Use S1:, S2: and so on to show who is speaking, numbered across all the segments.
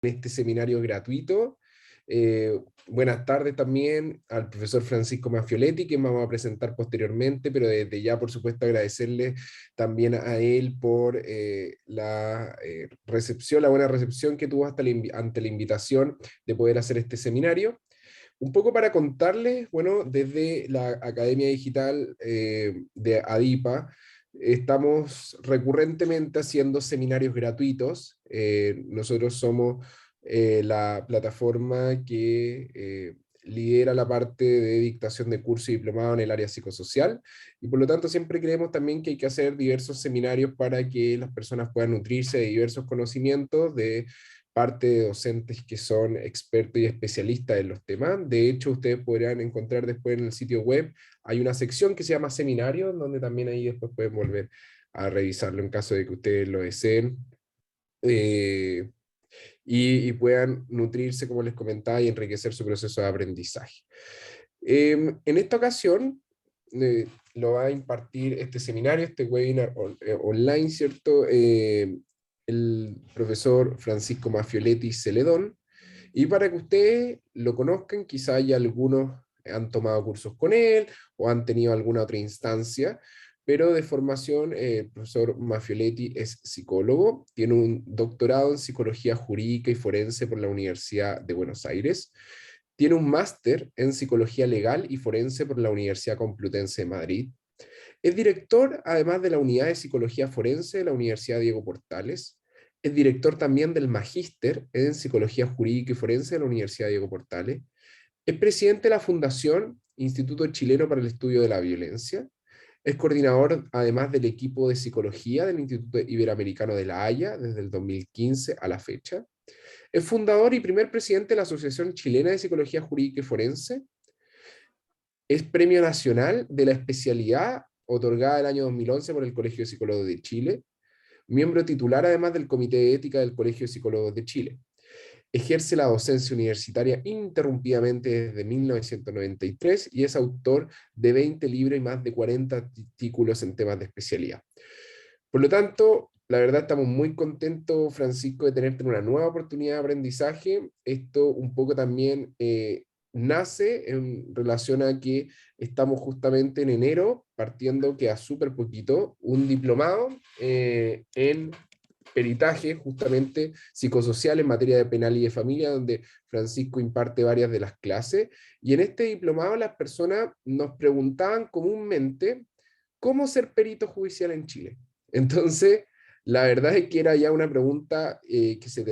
S1: este seminario gratuito. Buenas tardes también al profesor Francisco Maffioletti, que vamos a presentar posteriormente, pero desde ya, por supuesto, agradecerle también a él por la recepción, la buena recepción que tuvo ante la invitación de poder hacer este seminario. Un poco para contarles, bueno, desde la Academia Digital de ADIPA, estamos recurrentemente haciendo seminarios gratuitos. Nosotros somos la plataforma que lidera la parte de dictación de curso y diplomado en el área psicosocial, y por lo tanto siempre creemos también que hay que hacer diversos seminarios para que las personas puedan nutrirse de diversos conocimientos de parte de docentes que son expertos y especialistas en los temas. De hecho, ustedes podrán encontrar después en el sitio web, hay una sección que se llama seminarios, donde también ahí después pueden volver a revisarlo en caso de que ustedes lo deseen. Eh, y puedan nutrirse, como les comentaba, y enriquecer su proceso de aprendizaje. En esta ocasión, lo va a impartir este seminario, este webinar online, ¿cierto? El profesor Francisco Maffioletti Celedón. Y para que ustedes lo conozcan, quizá haya algunos han tomado cursos con él o han tenido alguna otra instancia, pero de formación, el profesor Maffioletti es psicólogo, tiene un doctorado en psicología jurídica y forense por la Universidad de Buenos Aires, tiene un máster en psicología legal y forense por la Universidad Complutense de Madrid, es director, además de la unidad de psicología forense de la Universidad Diego Portales. Es director también del magíster en psicología jurídica y forense de la Universidad Diego Portales. Es presidente de la Fundación Instituto Chileno para el Estudio de la Violencia. Es coordinador, además, del equipo de psicología del Instituto Iberoamericano de La Haya desde el 2015 a la fecha. Es fundador y primer presidente de la Asociación Chilena de Psicología Jurídica y Forense. Es Premio Nacional de la Especialidad, otorgada el año 2011 por el Colegio de Psicólogos de Chile. Miembro titular, además, del Comité de Ética del Colegio de Psicólogos de Chile. Ejerce la docencia universitaria ininterrumpidamente desde 1993 y es autor de 20 libros y más de 40 artículos en temas de especialidad. Por lo tanto, la verdad estamos muy contentos, Francisco, de tenerte en una nueva oportunidad de aprendizaje. Esto un poco también nace en relación a que estamos justamente en enero, partiendo que a súper poquito, un diplomado en peritaje, justamente psicosocial en materia de penal y de familia, donde Francisco imparte varias de las clases. Y en este diplomado las personas nos preguntaban comúnmente cómo ser perito judicial en Chile. Entonces, la verdad es que era ya una pregunta que se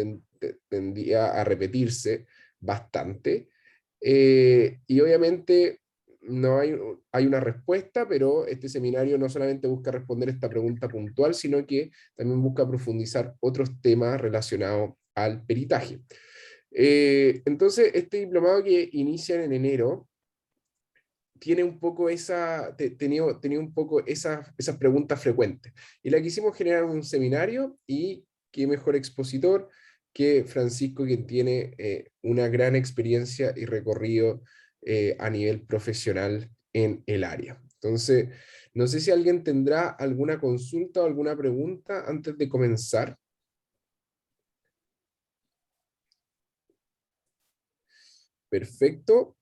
S1: tendía a repetirse bastante. Y obviamente no hay una respuesta, pero este seminario no solamente busca responder esta pregunta puntual, sino que también busca profundizar otros temas relacionados al peritaje. Entonces, este diplomado que inicia en enero tiene un poco tenía un poco esas preguntas frecuentes. Y la quisimos generar un seminario, y qué mejor expositor que Francisco, quien tiene una gran experiencia y recorrido a nivel profesional en el área. Entonces, no sé si alguien tendrá alguna consulta o alguna pregunta antes de comenzar. Perfecto.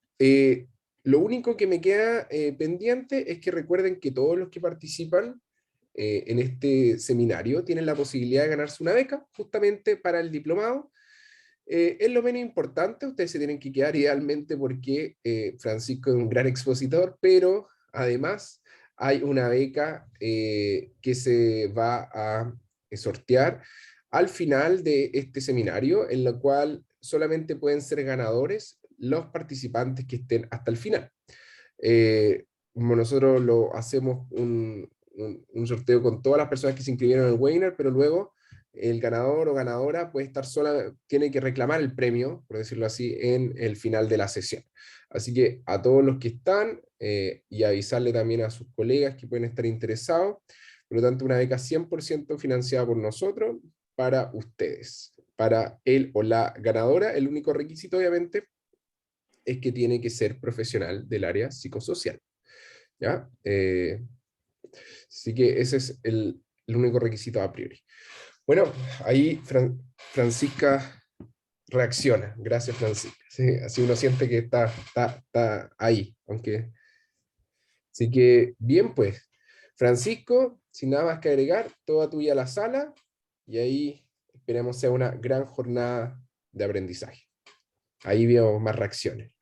S1: Lo único que me queda pendiente es que recuerden que todos los que participan en este seminario tienen la posibilidad de ganarse una beca justamente para el diplomado. Es lo menos importante, ustedes se tienen que quedar idealmente porque Francisco es un gran expositor, pero además hay una beca que se va a sortear al final de este seminario, en la cual solamente pueden ser ganadores los participantes que estén hasta el final. Como nosotros lo hacemos un sorteo con todas las personas que se inscribieron en el webinar, pero luego el ganador o ganadora puede estar sola, tiene que reclamar el premio, por decirlo así, en el final de la sesión. Así que a todos los que están, y avisarle también a sus colegas que pueden estar interesados, por lo tanto una beca 100% financiada por nosotros para ustedes. Para él o la ganadora, el único requisito obviamente es que tiene que ser profesional del área psicosocial. ¿Ya? Así que ese es el único requisito a priori. Bueno, ahí Francisca reacciona. Gracias, Francisco. Sí, así uno siente que está ahí, aunque... Así que, bien, pues. Francisco, sin nada más que agregar, toda tuya la sala y ahí esperemos sea una gran jornada de aprendizaje. Ahí veo más reacciones.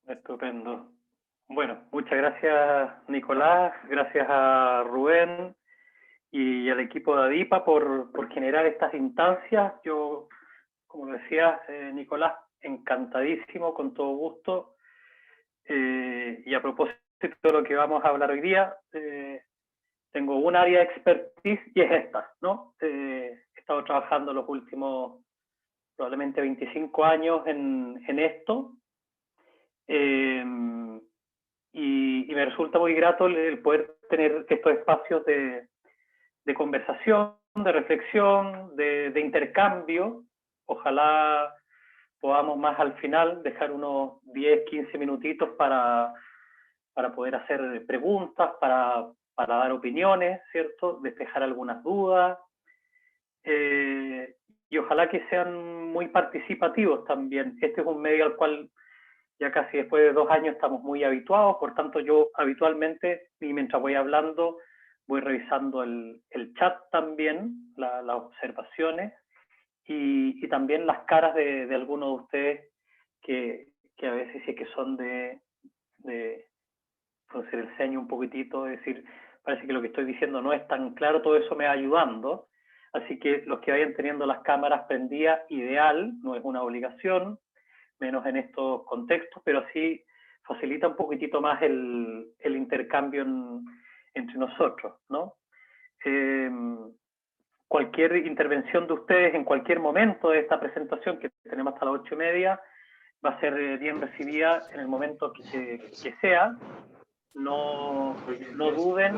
S2: Estupendo. Bueno, muchas gracias, Nicolás, gracias a Rubén y al equipo de ADIPA por generar estas instancias. Yo, como decía Nicolás, encantadísimo, con todo gusto. Y a propósito de lo que vamos a hablar hoy día, tengo un área de expertise y es esta, ¿no? He estado trabajando los últimos probablemente 25 años en esto, y me resulta muy grato el poder tener estos espacios de conversación, de reflexión, de intercambio. Ojalá podamos más al final dejar unos 10, 15 minutitos para poder hacer preguntas, para dar opiniones, ¿cierto? Despejar algunas dudas, y ojalá que sean muy participativos también. Este es un medio al cual ya casi después de 2 años estamos muy habituados, por tanto yo habitualmente, y mientras voy hablando, voy revisando el chat también, las observaciones, y también las caras de algunos de ustedes que a veces sí que son de hacer el ceño un poquitito, es decir, parece que lo que estoy diciendo no es tan claro, todo eso me va ayudando. Así que los que vayan teniendo las cámaras prendidas, ideal, no es una obligación, menos en estos contextos, pero sí facilita un poquitito más el intercambio entre nosotros, ¿no? Cualquier intervención de ustedes en cualquier momento de esta presentación, que tenemos hasta las 8:30, va a ser bien recibida en el momento que sea. No duden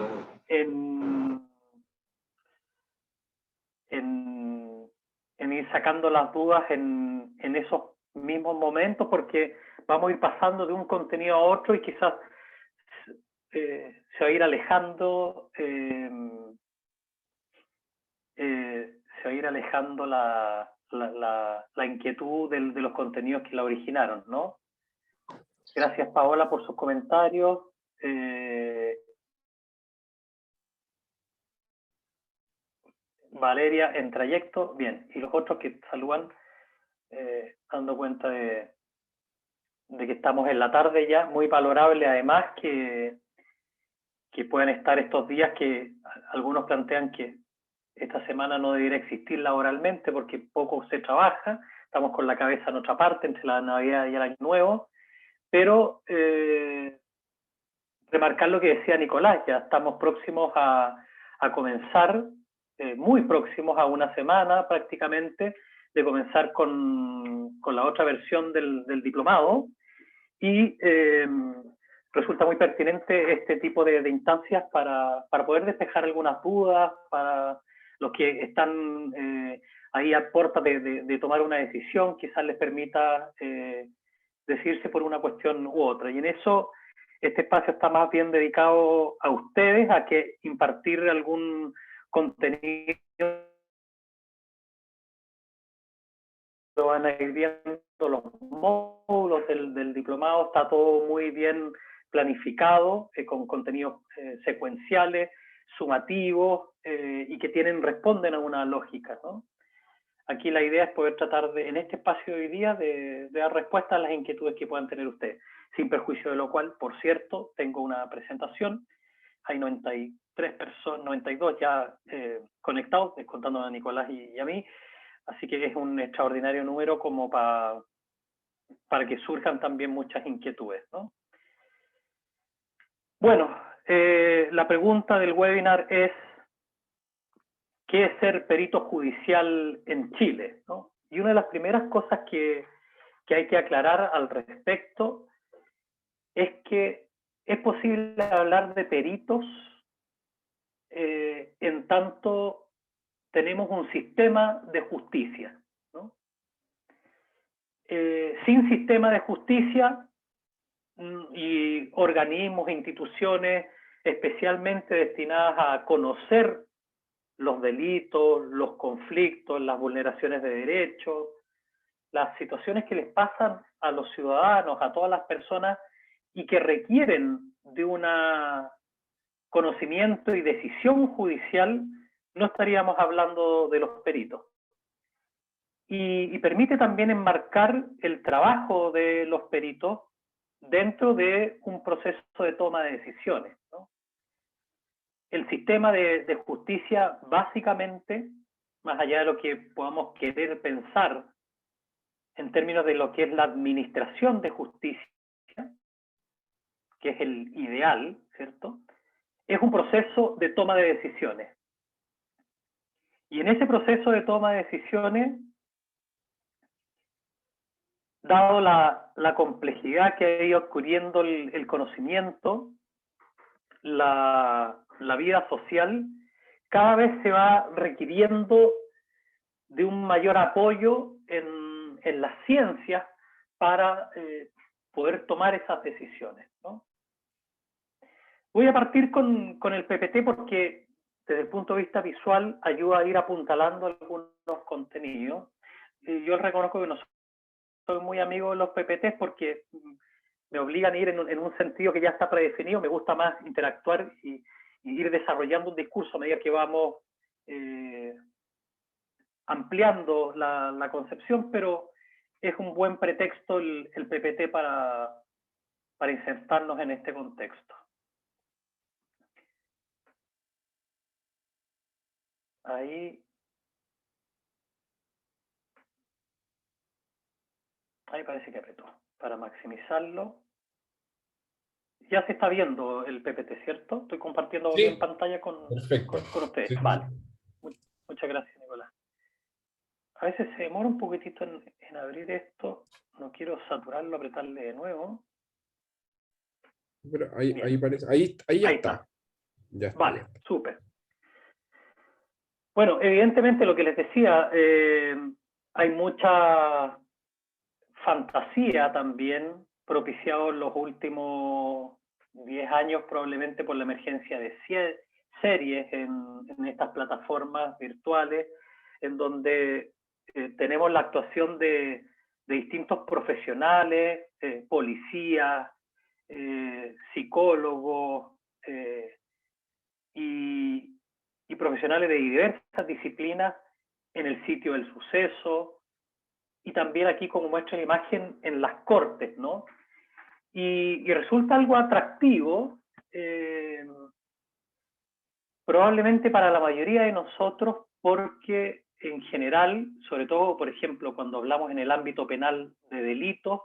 S2: en ir sacando las dudas en esos mismos momentos, porque vamos a ir pasando de un contenido a otro y quizás se va a ir alejando la inquietud de los contenidos que la originaron, ¿no? Gracias, Paola, por sus comentarios. Valeria, en trayecto, bien. Y los otros que saludan, dando cuenta de que estamos en la tarde ya, muy valorable además que puedan estar estos días, que algunos plantean que esta semana no debería existir laboralmente porque poco se trabaja, estamos con la cabeza en otra parte entre la Navidad y el Año Nuevo, pero remarcar lo que decía Nicolás, ya estamos próximos a comenzar, muy próximos a una semana prácticamente, de comenzar con la otra versión del diplomado, y resulta muy pertinente este tipo de instancias para poder despejar algunas dudas, para los que están ahí a puerta de tomar una decisión, quizás les permita decidirse por una cuestión u otra. Y en eso este espacio está más bien dedicado a ustedes, a que impartir algún contenido. Lo van a ir viendo los módulos del diplomado, está todo muy bien planificado, con contenidos secuenciales, sumativos, y que responden a una lógica, ¿no? Aquí la idea es poder tratar en este espacio de hoy día, de dar respuesta a las inquietudes que puedan tener ustedes, sin perjuicio de lo cual, por cierto, tengo una presentación, hay 93 personas, 92 ya conectados, descontando a Nicolás y a mí, así que es un extraordinario número como para que surjan también muchas inquietudes, ¿no? Bueno, la pregunta del webinar es: ¿qué es ser perito judicial en Chile? ¿No? Y una de las primeras cosas que hay que aclarar al respecto es que es posible hablar de peritos en tanto tenemos un sistema de justicia, ¿no? Sin sistema de justicia y organismos e instituciones especialmente destinadas a conocer los delitos, los conflictos, las vulneraciones de derechos, las situaciones que les pasan a los ciudadanos, a todas las personas, y que requieren de un conocimiento y decisión judicial, no estaríamos hablando de los peritos. Y permite también enmarcar el trabajo de los peritos dentro de un proceso de toma de decisiones, ¿no? El sistema de justicia, básicamente, más allá de lo que podamos querer pensar en términos de lo que es la administración de justicia, que es el ideal, ¿cierto? Es un proceso de toma de decisiones. Y en ese proceso de toma de decisiones, dado la complejidad que ha ido adquiriendo el conocimiento, la vida social, cada vez se va requiriendo de un mayor apoyo en las ciencias para poder tomar esas decisiones, ¿no? Voy a partir con el PPT porque desde el punto de vista visual ayuda a ir apuntalando algunos contenidos. Yo reconozco que no soy muy amigo de los PPTs porque me obligan a ir en un sentido que ya está predefinido. Me gusta más interactuar y ir desarrollando un discurso a medida que vamos ampliando la concepción, pero es un buen pretexto el PPT para insertarnos en este contexto. Ahí parece que apretó. Para maximizarlo. Ya se está viendo el PPT, ¿cierto? Estoy compartiendo
S1: Sí,
S2: bien pantalla con ustedes.
S1: Sí.
S2: Vale. Muchas gracias, Nicolás. A veces se demora un poquitito en abrir esto. No quiero saturarlo, apretarle de nuevo.
S1: Pero ahí parece, ahí ya está. Ya está.
S2: Vale, súper. Bueno, evidentemente lo que les decía, hay mucha fantasía también propiciado en los últimos 10 años probablemente por la emergencia de series en estas plataformas virtuales, en donde tenemos la actuación de distintos profesionales, policías, psicólogos y profesionales de diversas disciplinas en el sitio del suceso, y también aquí, como muestra la imagen, en las cortes, ¿no? Y resulta algo atractivo, probablemente para la mayoría de nosotros, porque en general, sobre todo, por ejemplo, cuando hablamos en el ámbito penal de delitos,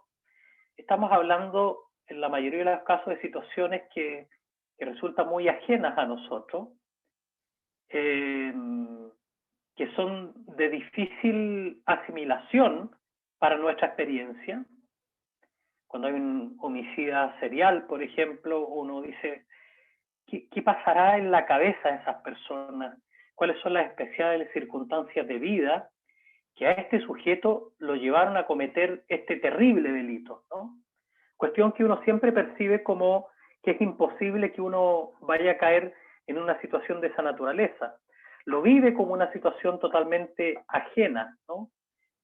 S2: estamos hablando en la mayoría de los casos de situaciones que resultan muy ajenas a nosotros, que son de difícil asimilación para nuestra experiencia. Cuando hay un homicida serial, por ejemplo, uno dice, ¿qué pasará en la cabeza de esas personas? ¿Cuáles son las especiales circunstancias de vida que a este sujeto lo llevaron a cometer este terrible delito, ¿no? Cuestión que uno siempre percibe como que es imposible que uno vaya a caer en una situación de esa naturaleza. Lo vive como una situación totalmente ajena, ¿no?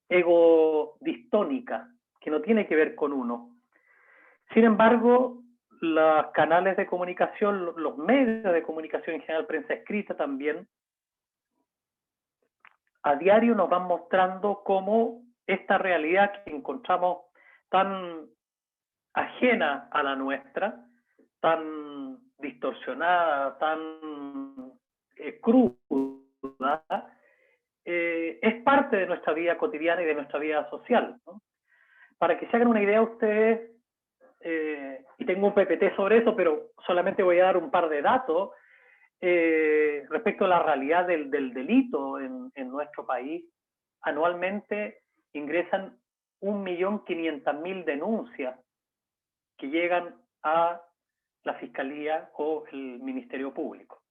S2: Egodistónica, que no tiene que ver con uno. Sin embargo, los canales de comunicación, los medios de comunicación en general, prensa escrita también, a diario nos van mostrando cómo esta realidad que encontramos tan ajena a la nuestra, tan distorsionada, tan cruda, es parte de nuestra vida cotidiana y de nuestra vida social, ¿no? Para que se hagan una idea ustedes, y tengo un PPT sobre eso, pero solamente voy a dar un par de datos respecto a la realidad del delito en nuestro país. Anualmente ingresan 1.500.000 denuncias que llegan a la Fiscalía o el Ministerio Público,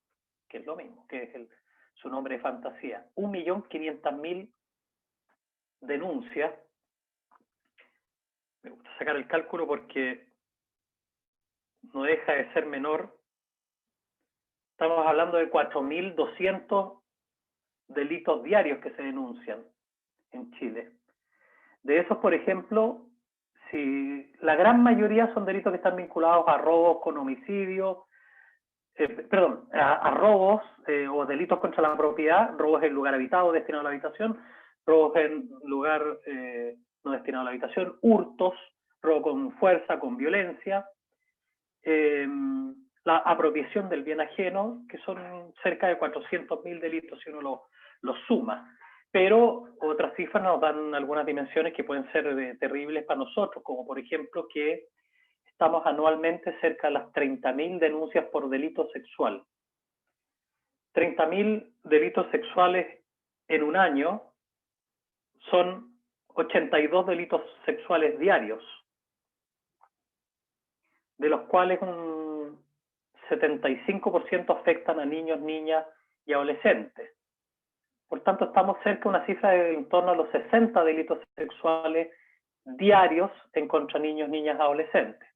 S2: que es lo mismo, que es su nombre de fantasía. 1.500.000 denuncias. Me gusta sacar el cálculo porque no deja de ser menor. Estamos hablando de 4.200 delitos diarios que se denuncian en Chile. De esos, por ejemplo, si la gran mayoría son delitos que están vinculados a robos con homicidio, a robos o delitos contra la propiedad, robos en lugar habitado destinado a la habitación, robos en lugar no destinado a la habitación, hurtos, robo con fuerza, con violencia, la apropiación del bien ajeno, que son cerca de 400.000 delitos si uno los suma. Pero otras cifras nos dan algunas dimensiones que pueden ser terribles para nosotros, como por ejemplo que estamos anualmente cerca de las 30.000 denuncias por delito sexual. 30.000 delitos sexuales en un año son 82 delitos sexuales diarios, de los cuales un 75% afectan a niños, niñas y adolescentes. Por tanto, estamos cerca de una cifra de en torno a los 60 delitos sexuales diarios en contra de niños, niñas y adolescentes.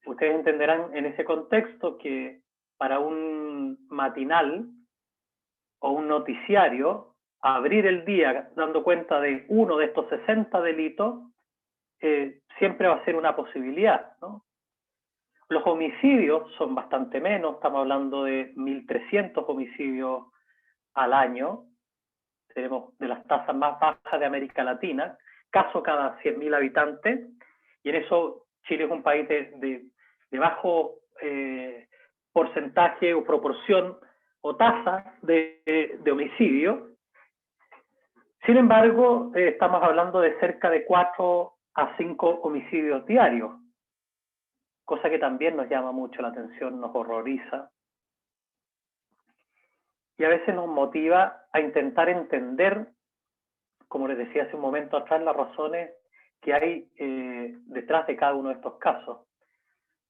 S2: Ustedes entenderán en ese contexto que para un matinal o un noticiario, abrir el día dando cuenta de uno de estos 60 delitos, siempre va a ser una posibilidad, ¿no? Los homicidios son bastante menos, estamos hablando de 1.300 homicidios al año, tenemos de las tasas más bajas de América Latina, caso cada 100.000 habitantes, y en eso Chile es un país de bajo porcentaje o proporción o tasa de homicidio. Sin embargo, estamos hablando de cerca de 4 a 5 homicidios diarios, cosa que también nos llama mucho la atención, nos horroriza, y a veces nos motiva a intentar entender, como les decía hace un momento atrás, las razones que hay detrás de cada uno de estos casos.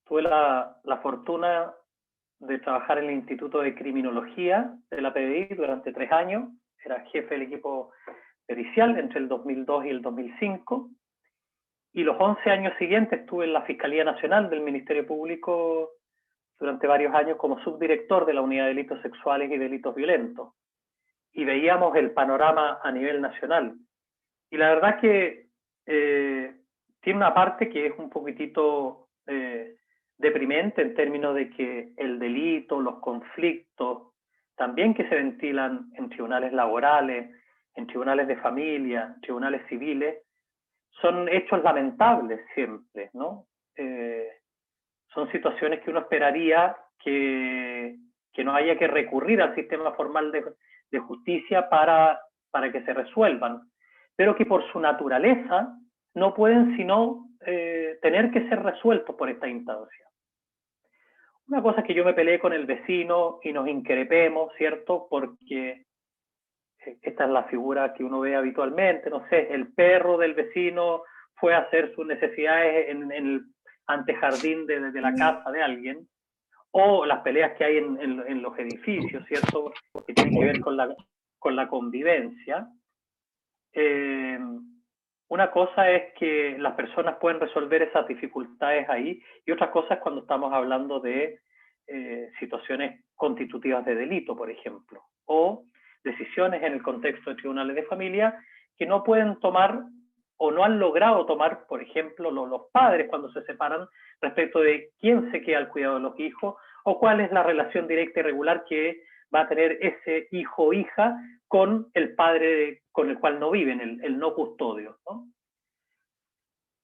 S2: Tuve la fortuna de trabajar en el Instituto de Criminología de la PDI durante 3 años, era jefe del equipo pericial entre el 2002 y el 2005, y los 11 años siguientes estuve en la Fiscalía Nacional del Ministerio Público durante varios años como subdirector de la Unidad de Delitos Sexuales y Delitos Violentos, y veíamos el panorama a nivel nacional. Y la verdad que tiene una parte que es un poquitito deprimente en términos de que el delito, los conflictos, también que se ventilan en tribunales laborales, en tribunales de familia, en tribunales civiles, son hechos lamentables siempre, ¿no? Son situaciones que uno esperaría que no haya que recurrir al sistema formal de justicia para que se resuelvan, pero que por su naturaleza no pueden sino tener que ser resueltos por esta instancia. Una cosa es que yo me peleé con el vecino y nos increpemos, ¿cierto? Porque esta es la figura que uno ve habitualmente, no sé, el perro del vecino fue a hacer sus necesidades en el antejardín de la casa de alguien, o las peleas que hay en los edificios, ¿cierto? Que tienen que ver con la convivencia. Una cosa es que las personas pueden resolver esas dificultades ahí, y otra cosa es cuando estamos hablando de situaciones constitutivas de delito, por ejemplo, o decisiones en el contexto de tribunales de familia que no pueden tomar o no han logrado tomar, por ejemplo, los padres cuando se separan respecto de quién se queda al cuidado de los hijos o cuál es la relación directa y regular que va a tener ese hijo o hija con el padre con el cual no viven, el no custodio, ¿no?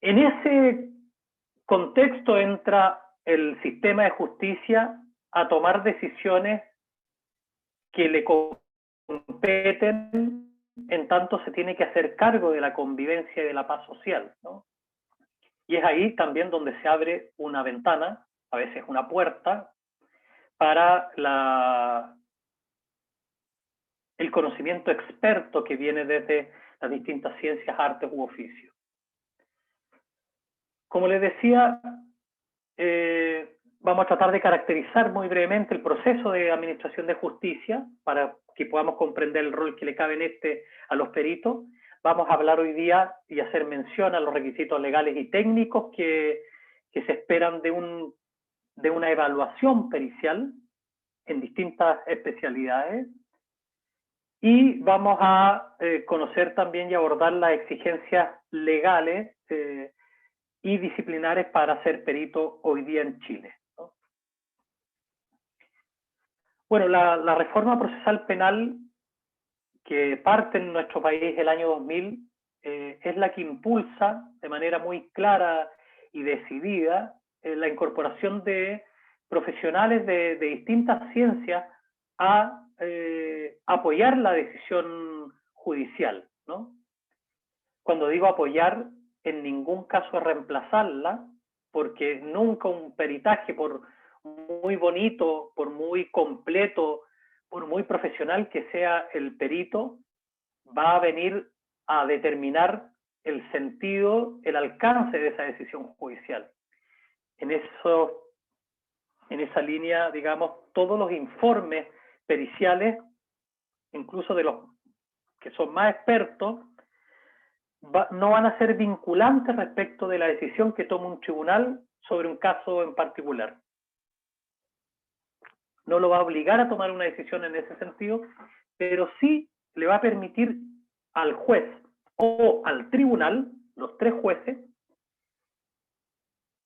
S2: En ese contexto entra el sistema de justicia a tomar decisiones que le competen en tanto se tiene que hacer cargo de la convivencia y de la paz social, ¿no? Y es ahí también donde se abre una ventana, a veces una puerta, para el conocimiento experto que viene desde las distintas ciencias, artes u oficios. Como les decía, vamos a tratar de caracterizar muy brevemente el proceso de administración de justicia para que podamos comprender el rol que le cabe a los peritos. Vamos a hablar hoy día y hacer mención a los requisitos legales y técnicos que se esperan de una evaluación pericial en distintas especialidades. Y vamos a conocer también y abordar las exigencias legales y disciplinares para ser perito hoy día en Chile, ¿no? Bueno, la reforma procesal penal que parte en nuestro país el año 2000 es la que impulsa de manera muy clara y decidida la incorporación de profesionales de distintas ciencias a apoyar la decisión judicial, ¿no? Cuando digo apoyar, en ningún caso es reemplazarla, porque nunca un peritaje, por muy bonito, por muy completo, por muy profesional que sea el perito, va a venir a determinar el sentido, el alcance de esa decisión judicial. En esa línea, digamos, todos los informes periciales, incluso de los que son más expertos, no van a ser vinculantes respecto de la decisión que toma un tribunal sobre un caso en particular. No lo va a obligar a tomar una decisión en ese sentido, pero sí le va a permitir al juez o al tribunal, los tres jueces,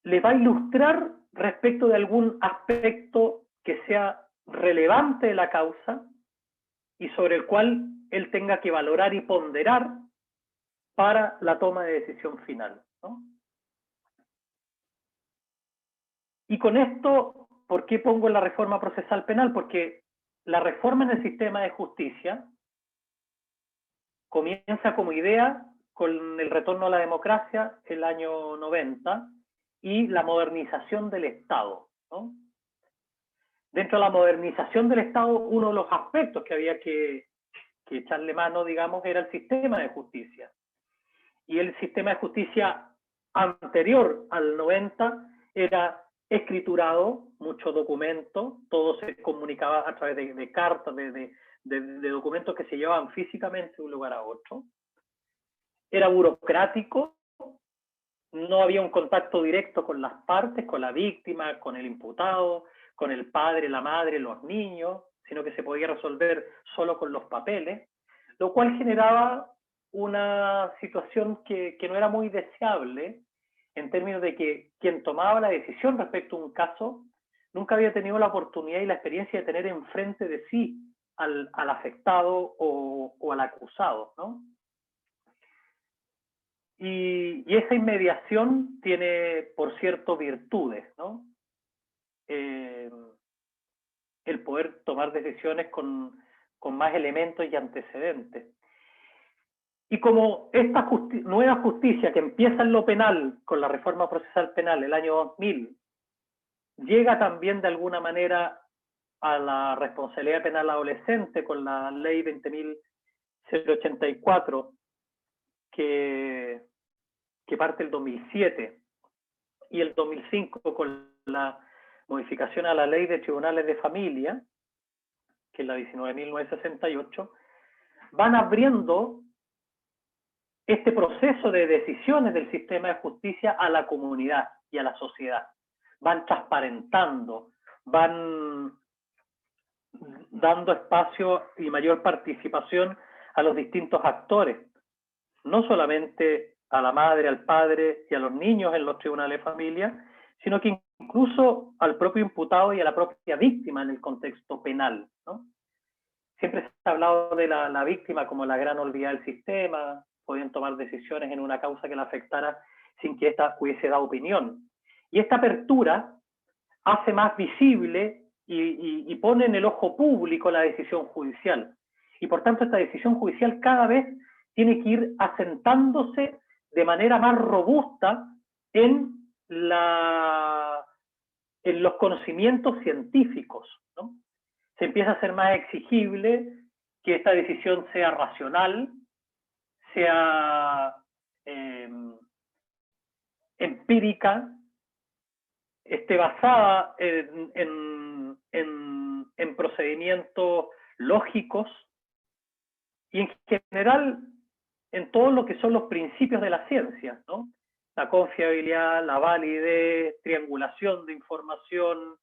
S2: le va a ilustrar respecto de algún aspecto que sea relevante de la causa y sobre el cual él tenga que valorar y ponderar para la toma de decisión final, ¿no? Y con esto, ¿por qué pongo la reforma procesal penal? Porque la reforma en el sistema de justicia comienza como idea con el retorno a la democracia el año 90 y la modernización del Estado, ¿no? Dentro de la modernización del Estado, uno de los aspectos que había que echarle mano, digamos, era el sistema de justicia. Y el sistema de justicia anterior al 90 era escriturado, muchos documentos, todo se comunicaba a través de cartas, de documentos que se llevaban físicamente de un lugar a otro. Era burocrático, no había un contacto directo con las partes, con la víctima, con el imputado, con el padre, la madre, los niños, sino que se podía resolver solo con los papeles, lo cual generaba una situación que no era muy deseable en términos de que quien tomaba la decisión respecto a un caso nunca había tenido la oportunidad y la experiencia de tener enfrente de sí al afectado o al acusado, ¿no? Y esa inmediación tiene, por cierto, virtudes, ¿no? El poder tomar decisiones con más elementos y antecedentes. Y como esta nueva justicia que empieza en lo penal, con la reforma procesal penal el año 2000, llega también de alguna manera a la responsabilidad penal adolescente con la ley 20.084, que parte el 2007, y el 2005 con la modificación a la ley de tribunales de familia, que es la 19.968, van abriendo este proceso de decisiones del sistema de justicia a la comunidad y a la sociedad. Van transparentando, van dando espacio y mayor participación a los distintos actores, no solamente a la madre, al padre y a los niños en los tribunales de familia, sino que incluso al propio imputado y a la propia víctima en el contexto penal, ¿no? Siempre se ha hablado de la víctima como la gran olvidada del sistema, podían tomar decisiones en una causa que la afectara sin que ésta hubiese dado opinión. Y esta apertura hace más visible y pone en el ojo público la decisión judicial. Y por tanto esta decisión judicial cada vez tiene que ir asentándose de manera más robusta en los conocimientos científicos, ¿no? Se empieza a ser más exigible que esta decisión sea racional, sea empírica, esté basada en procedimientos lógicos y en general en todo lo que son los principios de la ciencia, ¿no? La confiabilidad, la validez, triangulación de información,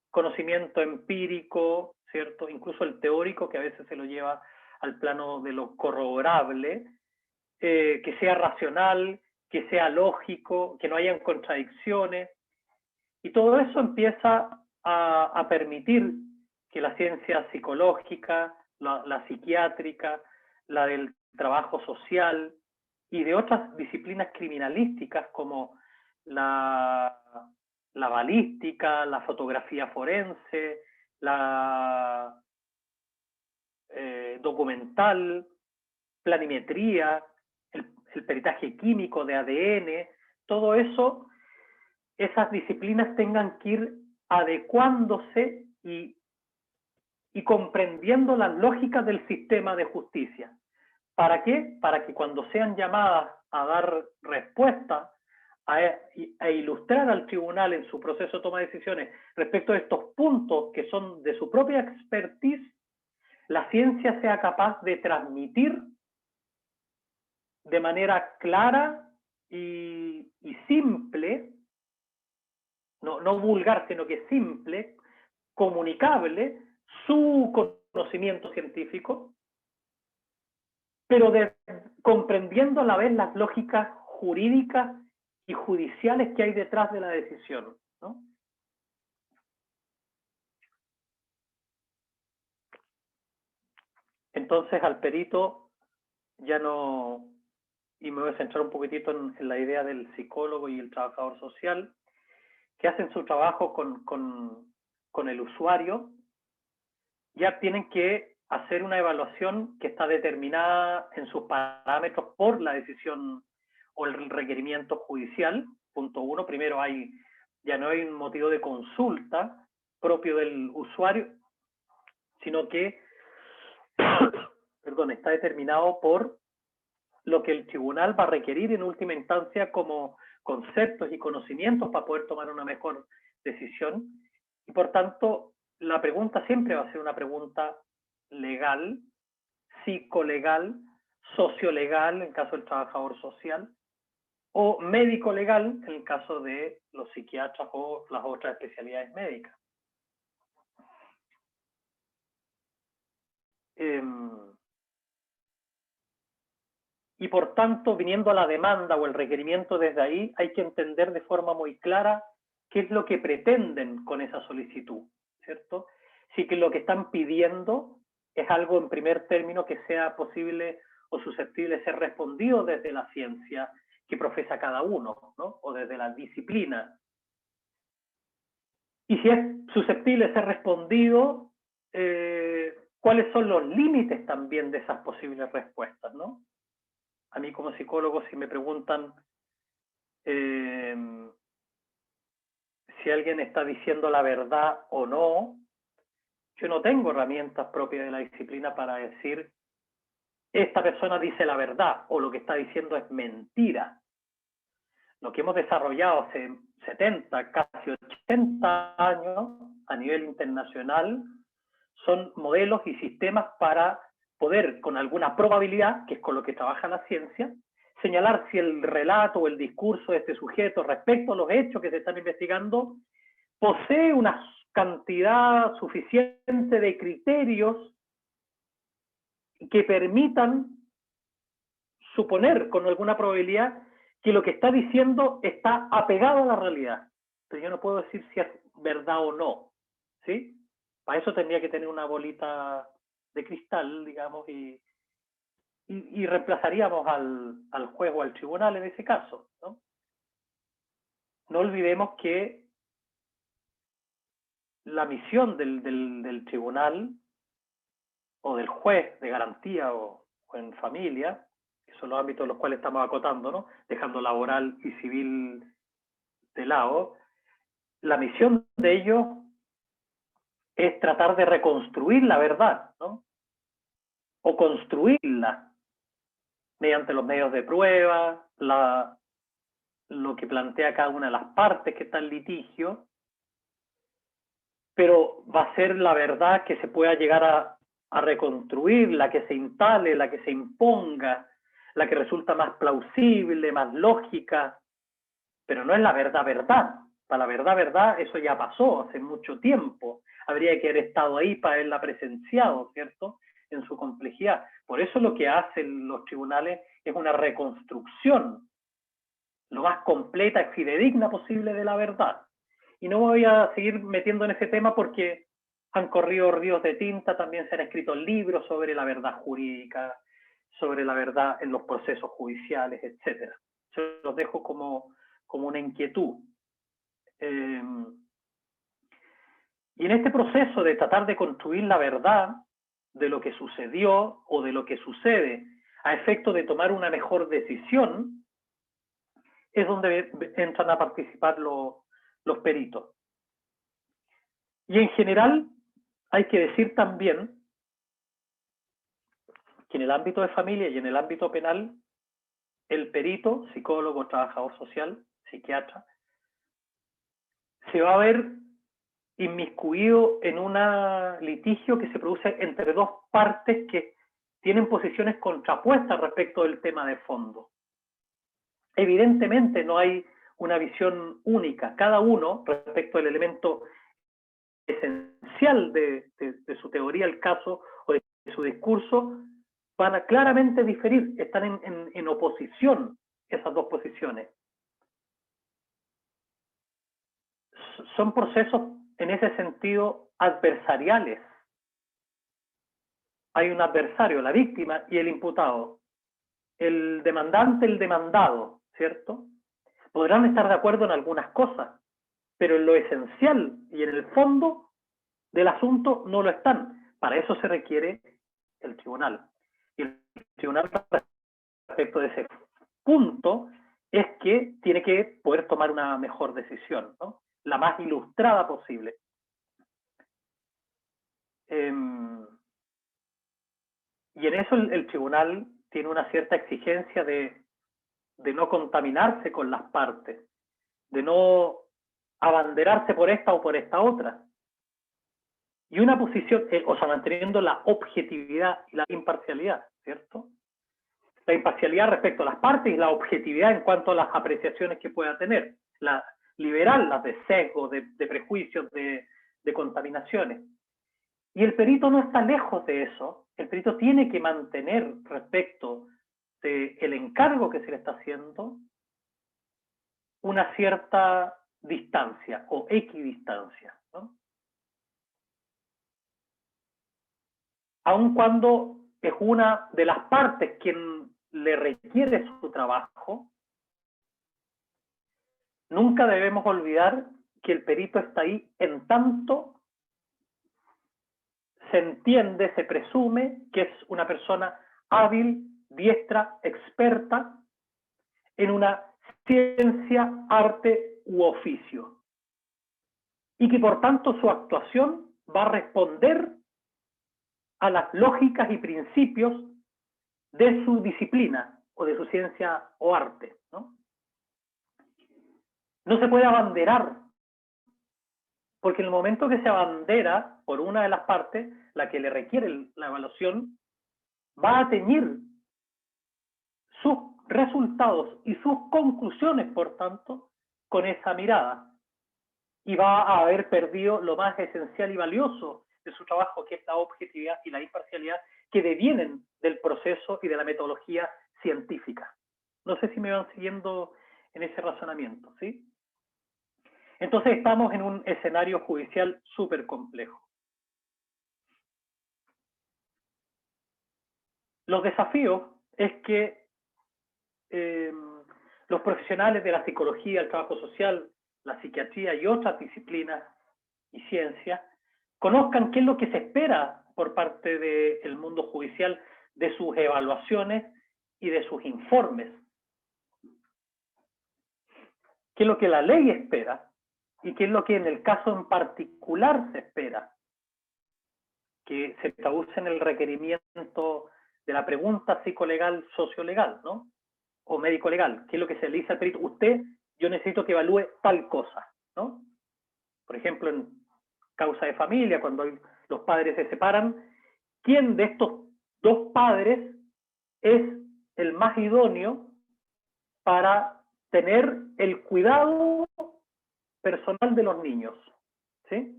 S2: conocimiento empírico, ¿cierto? Incluso el teórico, que a veces se lo lleva al plano de lo corroborable, que sea racional, que sea lógico, que no hayan contradicciones. Y todo eso empieza a permitir que la ciencia psicológica, la psiquiátrica, la del trabajo social y de otras disciplinas criminalísticas como la balística, la fotografía forense, la documental, planimetría, el peritaje químico de ADN, todo eso, esas disciplinas tengan que ir adecuándose y comprendiendo las lógicas del sistema de justicia. ¿Para qué? Para que cuando sean llamadas a dar respuesta, a ilustrar al tribunal en su proceso de toma de decisiones respecto a estos puntos que son de su propia expertise, la ciencia sea capaz de transmitir de manera clara y simple, no vulgar, sino que simple, comunicable, su conocimiento científico, pero comprendiendo a la vez las lógicas jurídicas y judiciales que hay detrás de la decisión, ¿no? Entonces al perito ya no, y me voy a centrar un poquitito en la idea del psicólogo y el trabajador social, que hacen su trabajo con el usuario, ya tienen que hacer una evaluación que está determinada en sus parámetros por la decisión o el requerimiento judicial. Punto uno, primero ya no hay un motivo de consulta propio del usuario, sino que perdón, está determinado por lo que el tribunal va a requerir en última instancia como conceptos y conocimientos para poder tomar una mejor decisión. Y por tanto, la pregunta siempre va a ser una pregunta legal, psicolegal, sociolegal en el caso del trabajador social, o médico-legal en el caso de los psiquiatras o las otras especialidades médicas. Y por tanto, viniendo a la demanda o el requerimiento desde ahí, hay que entender de forma muy clara qué es lo que pretenden con esa solicitud, ¿cierto? Sí, que lo que están pidiendo es algo en primer término que sea posible o susceptible de ser respondido desde la ciencia que profesa cada uno, ¿no? O desde la disciplina. Y si es susceptible de ser respondido, ¿cuáles son los límites también de esas posibles respuestas, ¿no? A mí como psicólogo, si me preguntan si alguien está diciendo la verdad o no, yo no tengo herramientas propias de la disciplina para decir esta persona dice la verdad o lo que está diciendo es mentira. Lo que hemos desarrollado hace 70, casi 80 años a nivel internacional son modelos y sistemas para poder, con alguna probabilidad, que es con lo que trabaja la ciencia, señalar si el relato o el discurso de este sujeto respecto a los hechos que se están investigando posee una cantidad suficiente de criterios que permitan suponer con alguna probabilidad que lo que está diciendo está apegado a la realidad. Pero yo no puedo decir si es verdad o no, ¿sí? Para eso tendría que tener una bolita de cristal, digamos, y reemplazaríamos al juez o al tribunal en ese caso, ¿no? No olvidemos que la misión del tribunal o del juez de garantía o en familia, que son los ámbitos en los cuales estamos acotando, ¿no? Dejando laboral y civil de lado, la misión de ellos es tratar de reconstruir la verdad, ¿no? O construirla mediante los medios de prueba, lo que plantea cada una de las partes que está en litigio, pero va a ser la verdad que se pueda llegar a reconstruir, la que se instale, la que se imponga, la que resulta más plausible, más lógica, pero no es la verdad, Para la verdad, eso ya pasó hace mucho tiempo. Habría que haber estado ahí para haberla presenciado, ¿cierto? En su complejidad. Por eso lo que hacen los tribunales es una reconstrucción lo más completa y fidedigna posible de la verdad. Y no voy a seguir metiendo en ese tema porque han corrido ríos de tinta, también se han escrito libros sobre la verdad jurídica, sobre la verdad en los procesos judiciales, etc. Se los dejo como una inquietud. Y en este proceso de tratar de construir la verdad de lo que sucedió o de lo que sucede a efecto de tomar una mejor decisión, es donde entran a participar los peritos. Y en general hay que decir también que en el ámbito de familia y en el ámbito penal, el perito, psicólogo, trabajador social, psiquiatra, se va a ver inmiscuido en un litigio que se produce entre dos partes que tienen posiciones contrapuestas respecto del tema de fondo. Evidentemente no hay una visión única, cada uno respecto del elemento esencial de su teoría, el caso o de su discurso, van a claramente diferir, están en oposición esas dos posiciones. Son procesos en ese sentido adversariales. Hay un adversario, la víctima y el imputado. El demandante, el demandado, ¿cierto? Podrán estar de acuerdo en algunas cosas, pero en lo esencial y en el fondo del asunto no lo están. Para eso se requiere el tribunal. Y el tribunal, respecto de ese punto, es que tiene que poder tomar una mejor decisión, ¿no? La más ilustrada posible. Y en eso el tribunal tiene una cierta exigencia de no contaminarse con las partes, de no abanderarse por esta o por esta otra. Y una posición, o sea, manteniendo la objetividad y la imparcialidad, ¿cierto? La imparcialidad respecto a las partes y la objetividad en cuanto a las apreciaciones que pueda tener. La liberal, las de sesgo, de prejuicios, de contaminaciones. Y el perito no está lejos de eso. El perito tiene que mantener respecto del encargo que se le está haciendo una cierta distancia o equidistancia, ¿no? Aun cuando es una de las partes quien le requiere su trabajo, nunca debemos olvidar que el perito está ahí en tanto se entiende, se presume que es una persona hábil, diestra, experta en una ciencia, arte u oficio. Y que por tanto su actuación va a responder a las lógicas y principios de su disciplina o de su ciencia o arte, ¿no? No se puede abanderar, porque en el momento que se abandera por una de las partes, la que le requiere la evaluación, va a teñir sus resultados y sus conclusiones, por tanto, con esa mirada. Y va a haber perdido lo más esencial y valioso de su trabajo, que es la objetividad y la imparcialidad que devienen del proceso y de la metodología científica. No sé si me van siguiendo en ese razonamiento, ¿sí? Entonces estamos en un escenario judicial súper complejo. Los desafíos es que los profesionales de la psicología, el trabajo social, la psiquiatría y otras disciplinas y ciencias conozcan qué es lo que se espera por parte del mundo judicial de sus evaluaciones y de sus informes. ¿Qué es lo que la ley espera? Y qué es lo que en el caso en particular se espera. Que se traduce en el requerimiento de la pregunta psicolegal, sociolegal, ¿no? O médico-legal. ¿Qué es lo que se le dice al perito? Usted, yo necesito que evalúe tal cosa, ¿no? Por ejemplo, en causa de familia, cuando los padres se separan, ¿quién de estos dos padres es el más idóneo para tener el cuidado personal de los niños, ¿sí?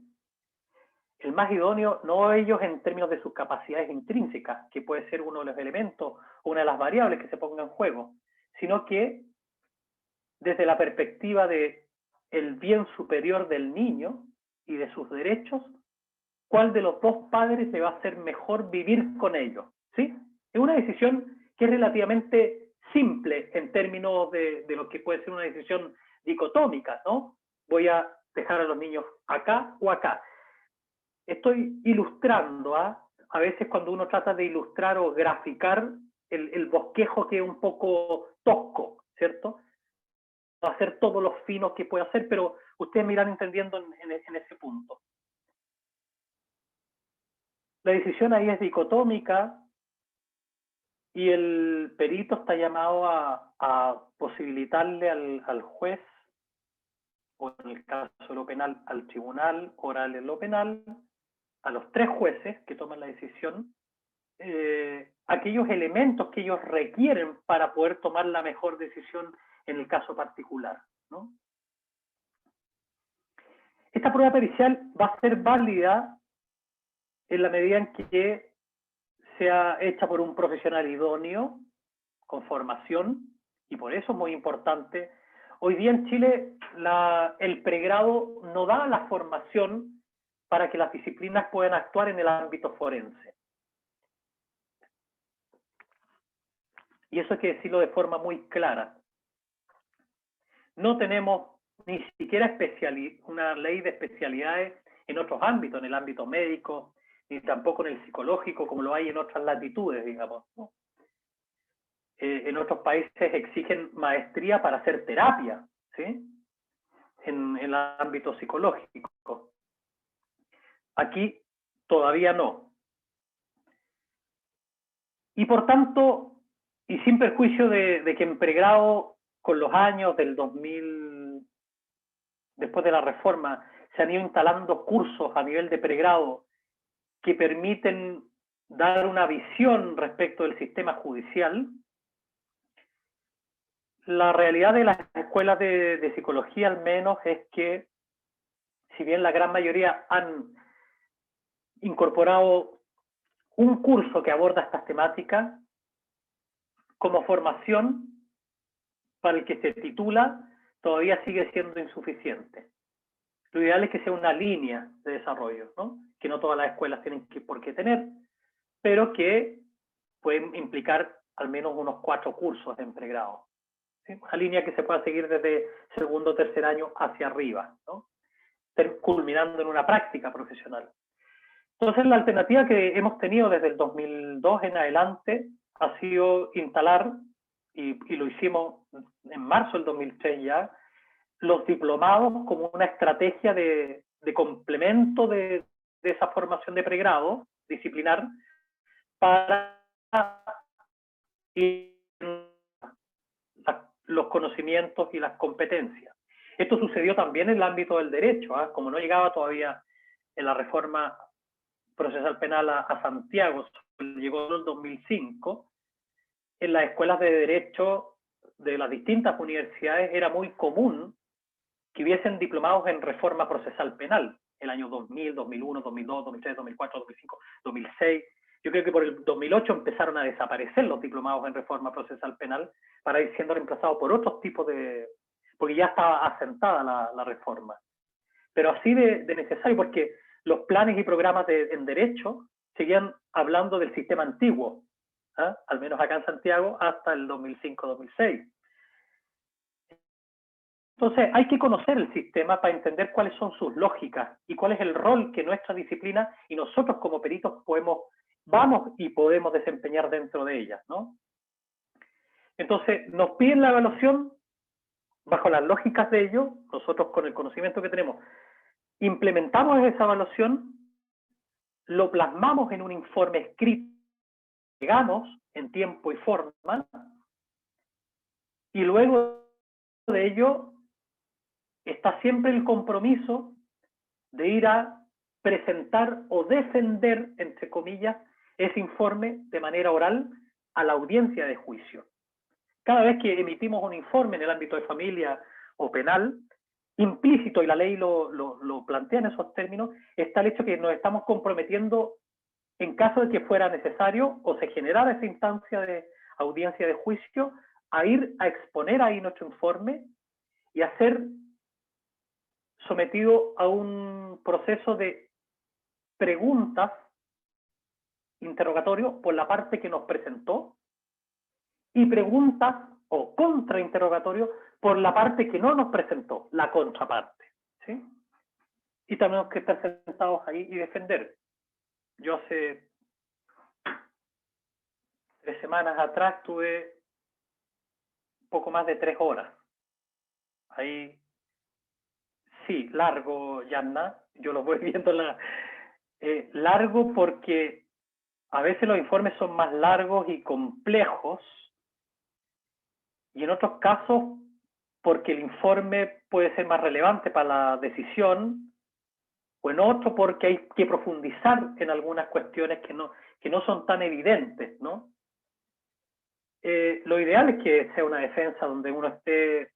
S2: El más idóneo, no ellos en términos de sus capacidades intrínsecas, que puede ser uno de los elementos o una de las variables que se ponga en juego, sino que desde la perspectiva de el bien superior del niño y de sus derechos, cuál de los dos padres le va a hacer mejor vivir con ellos, ¿sí? Es una decisión que es relativamente simple en términos de lo que puede ser una decisión dicotómica, ¿no? Voy a dejar a los niños acá o acá. Estoy ilustrando, a veces cuando uno trata de ilustrar o graficar el bosquejo que es un poco tosco, ¿cierto? No hacer todos los finos que puede hacer, pero ustedes me irán entendiendo en ese punto. La decisión ahí es dicotómica y el perito está llamado a posibilitarle al juez, o en el caso de lo penal, al tribunal oral en lo penal, a los tres jueces que toman la decisión, aquellos elementos que ellos requieren para poder tomar la mejor decisión en el caso particular, ¿no? Esta prueba pericial va a ser válida en la medida en que sea hecha por un profesional idóneo, con formación, y por eso es muy importante. Hoy día en Chile el pregrado no da la formación para que las disciplinas puedan actuar en el ámbito forense. Y eso hay que decirlo de forma muy clara. No tenemos ni siquiera una ley de especialidades en otros ámbitos, en el ámbito médico, ni tampoco en el psicológico, como lo hay en otras latitudes, digamos, ¿no? En otros países exigen maestría para hacer terapia, ¿sí? En el ámbito psicológico. Aquí todavía no. Y por tanto, y sin perjuicio de que en pregrado, con los años del 2000, después de la reforma, se han ido instalando cursos a nivel de pregrado que permiten dar una visión respecto del sistema judicial. La realidad de las escuelas de psicología, al menos, es que, si bien la gran mayoría han incorporado un curso que aborda estas temáticas, como formación para el que se titula, todavía sigue siendo insuficiente. Lo ideal es que sea una línea de desarrollo, ¿no? Que no todas las escuelas tienen por qué tener, pero que pueden implicar al menos unos 4 cursos en pregrado. ¿Sí? Una línea que se pueda seguir desde segundo o tercer año hacia arriba, ¿no? Culminando en una práctica profesional. Entonces, la alternativa que hemos tenido desde el 2002 en adelante ha sido instalar, y lo hicimos en marzo del 2003 ya, los diplomados como una estrategia de complemento de esa formación de pregrado disciplinar para los conocimientos y las competencias. Esto sucedió también en el ámbito del derecho, como no llegaba todavía en la reforma procesal penal a Santiago, llegó en el 2005, en las escuelas de derecho de las distintas universidades era muy común que hubiesen diplomados en reforma procesal penal, el año 2000, 2001, 2002, 2003, 2004, 2005, 2006. Yo creo que por el 2008 empezaron a desaparecer los diplomados en reforma procesal penal para ir siendo reemplazados por otros tipos porque ya estaba asentada la reforma. Pero así de necesario, porque los planes y programas en derecho seguían hablando del sistema antiguo, al menos acá en Santiago, hasta el 2005-2006. Entonces, hay que conocer el sistema para entender cuáles son sus lógicas y cuál es el rol que nuestra disciplina y nosotros como peritos vamos y podemos desempeñar dentro de ellas, ¿no? Entonces, nos piden la evaluación bajo las lógicas de ello, nosotros con el conocimiento que tenemos, implementamos esa evaluación, lo plasmamos en un informe escrito, llegamos en tiempo y forma, y luego de ello está siempre el compromiso de ir a presentar o defender, entre comillas, ese informe de manera oral a la audiencia de juicio. Cada vez que emitimos un informe en el ámbito de familia o penal, implícito, y la ley lo plantea en esos términos, está el hecho que nos estamos comprometiendo en caso de que fuera necesario o se generara esa instancia de audiencia de juicio, a ir a exponer ahí nuestro informe y a ser sometido a un proceso de preguntas, interrogatorio, por la parte que nos presentó, y preguntas o contrainterrogatorio por la parte que no nos presentó, la contraparte, ¿sí? Y tenemos que estar sentados ahí y defender. Yo hace 3 semanas atrás tuve poco más de 3 horas. Ahí, sí, largo, Yanna, yo lo voy viendo, largo porque a veces los informes son más largos y complejos, y en otros casos porque el informe puede ser más relevante para la decisión, o en otro porque hay que profundizar en algunas cuestiones que no son tan evidentes, ¿no? Lo ideal es que sea una defensa donde uno esté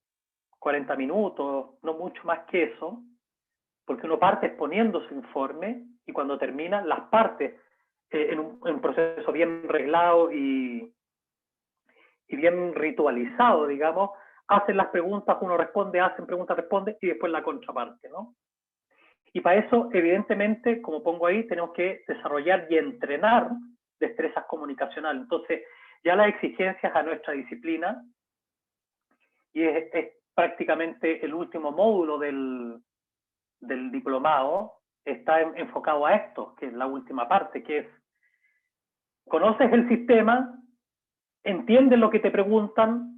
S2: 40 minutos, no mucho más que eso, porque uno parte exponiendo su informe y cuando termina, las partes, en un proceso bien reglado y bien ritualizado, digamos, hacen las preguntas, uno responde, hacen preguntas, responde, y después la contraparte, ¿no? Y para eso, evidentemente, como pongo ahí, tenemos que desarrollar y entrenar destrezas comunicacionales. Entonces, ya las exigencias a nuestra disciplina, y es prácticamente el último módulo del diplomado, está enfocado a esto, que es la última parte, que es, conoces el sistema, entiendes lo que te preguntan,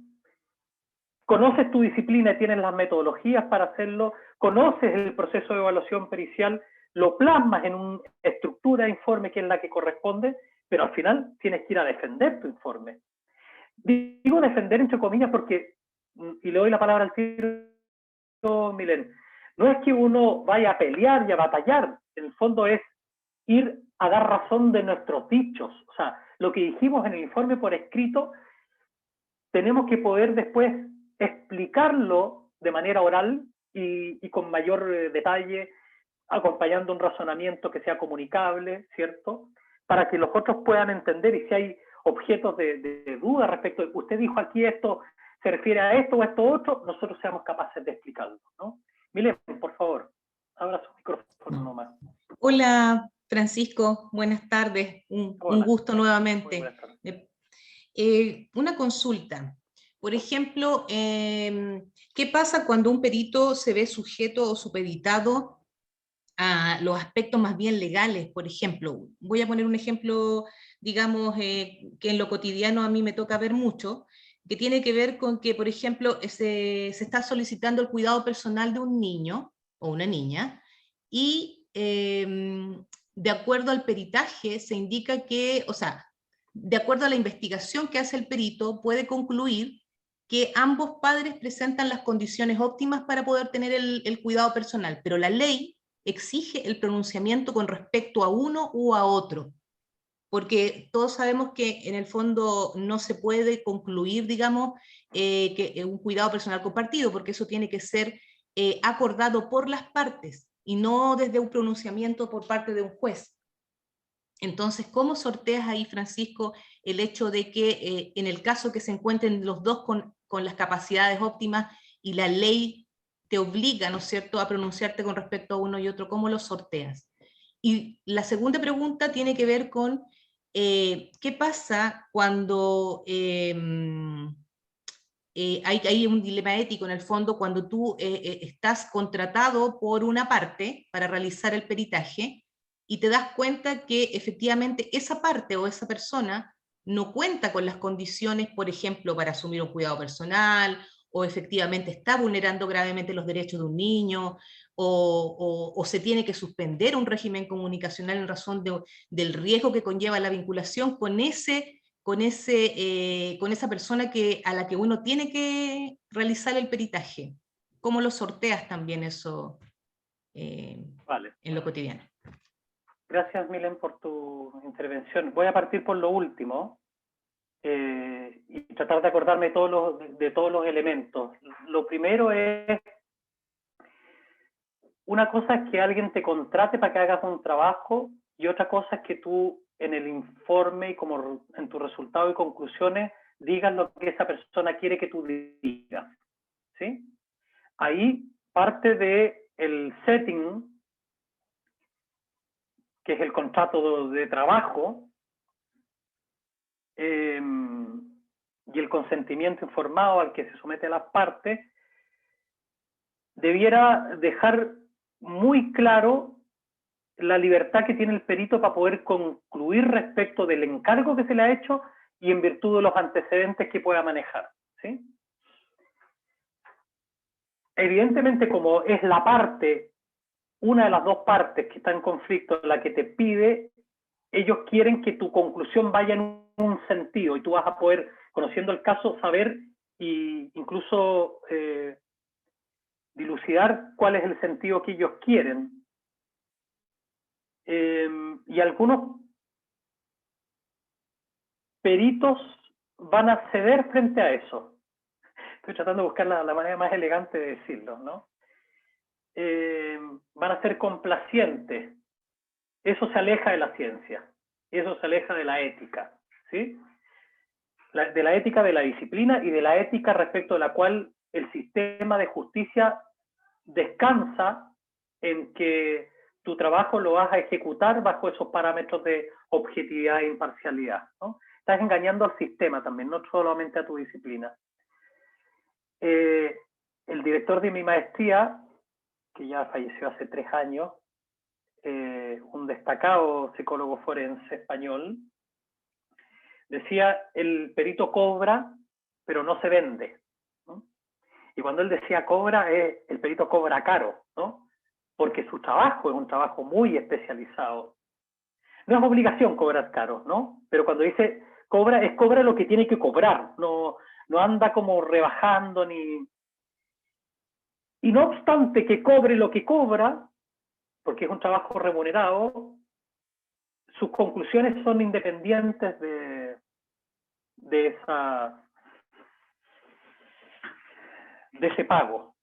S2: conoces tu disciplina y tienes las metodologías para hacerlo, conoces el proceso de evaluación pericial, lo plasmas en una estructura de informe que es la que corresponde, pero al final tienes que ir a defender tu informe. Digo defender entre comillas porque, y le doy la palabra al tiro, Milen, no es que uno vaya a pelear y a batallar, en el fondo es ir a dar razón de nuestros dichos, o sea, lo que dijimos en el informe por escrito, tenemos que poder después explicarlo de manera oral y con mayor detalle, acompañando un razonamiento que sea comunicable, ¿cierto? Para que los otros puedan entender, y si hay objetos de duda respecto de, usted dijo aquí esto, se refiere a esto o a esto otro, nosotros seamos capaces de explicarlo, ¿no? Milen, por favor, abra su micrófono nomás.
S3: Hola, Francisco, buenas tardes, un gusto nuevamente.
S2: Buenas tardes.
S3: Una consulta. Por ejemplo, ¿qué pasa cuando un perito se ve sujeto o supeditado a los aspectos más bien legales? Por ejemplo, voy a poner un ejemplo, digamos, que en lo cotidiano a mí me toca ver mucho, que tiene que ver con que, por ejemplo, se está solicitando el cuidado personal de un niño o una niña, y de acuerdo al peritaje se indica que, o sea, de acuerdo a la investigación que hace el perito, puede concluir que ambos padres presentan las condiciones óptimas para poder tener el cuidado personal, pero la ley exige el pronunciamiento con respecto a uno u a otro, porque todos sabemos que en el fondo no se puede concluir, digamos, que un cuidado personal compartido, porque eso tiene que ser acordado por las partes y no desde un pronunciamiento por parte de un juez. Entonces, ¿cómo sorteas ahí, Francisco, el hecho de que en el caso que se encuentren los dos con las capacidades óptimas y la ley te obliga, ¿no es cierto?, a pronunciarte con respecto a uno y otro, ¿cómo lo sorteas? Y la segunda pregunta tiene que ver con qué pasa cuando hay un dilema ético en el fondo, cuando tú estás contratado por una parte para realizar el peritaje y te das cuenta que efectivamente esa parte o esa persona no cuenta con las condiciones, por ejemplo, para asumir un cuidado personal, o efectivamente está vulnerando gravemente los derechos de un niño, o se tiene que suspender un régimen comunicacional en razón del riesgo que conlleva la vinculación con esa persona a la que uno tiene que realizar el peritaje. ¿Cómo lo sorteas también eso
S2: Vale.
S3: en lo cotidiano?
S2: Gracias, Milen, por tu intervención. Voy a partir por lo último y tratar de acordarme de todos los elementos. Lo primero es una cosa es que alguien te contrate para que hagas un trabajo y otra cosa es que tú en el informe y como en tus resultados y conclusiones digas lo que esa persona quiere que tú digas, ¿sí? Ahí parte del setting, que es el contrato de trabajo, y el consentimiento informado al que se somete a las partes, debiera dejar muy claro la libertad que tiene el perito para poder concluir respecto del encargo que se le ha hecho y en virtud de los antecedentes que pueda manejar, ¿sí? Evidentemente, como es la parte, una de las dos partes que está en conflicto, la que te pide, ellos quieren que tu conclusión vaya en un sentido y tú vas a poder, conociendo el caso, saber e incluso dilucidar cuál es el sentido que ellos quieren. Y algunos peritos van a ceder frente a eso. Estoy tratando de buscar la manera más elegante de decirlo, ¿no? Van a ser complacientes. Eso se aleja de la ciencia, eso se aleja de la ética, ¿sí? De la ética de la disciplina y de la ética respecto de la cual el sistema de justicia descansa en que tu trabajo lo vas a ejecutar bajo esos parámetros de objetividad e imparcialidad, ¿no? Estás engañando al sistema también, no solamente a tu disciplina. El director de mi maestría, que ya falleció hace 3 años, un destacado psicólogo forense español, decía, el perito cobra, pero no se vende, ¿no? Y cuando él decía cobra, el perito cobra caro, ¿no? Porque su trabajo es un trabajo muy especializado. No es obligación cobrar caro, ¿no? Pero cuando dice cobra, es cobra lo que tiene que cobrar, no anda como rebajando ni... Y no obstante que cobre lo que cobra, porque es un trabajo remunerado, sus conclusiones son independientes de ese pago.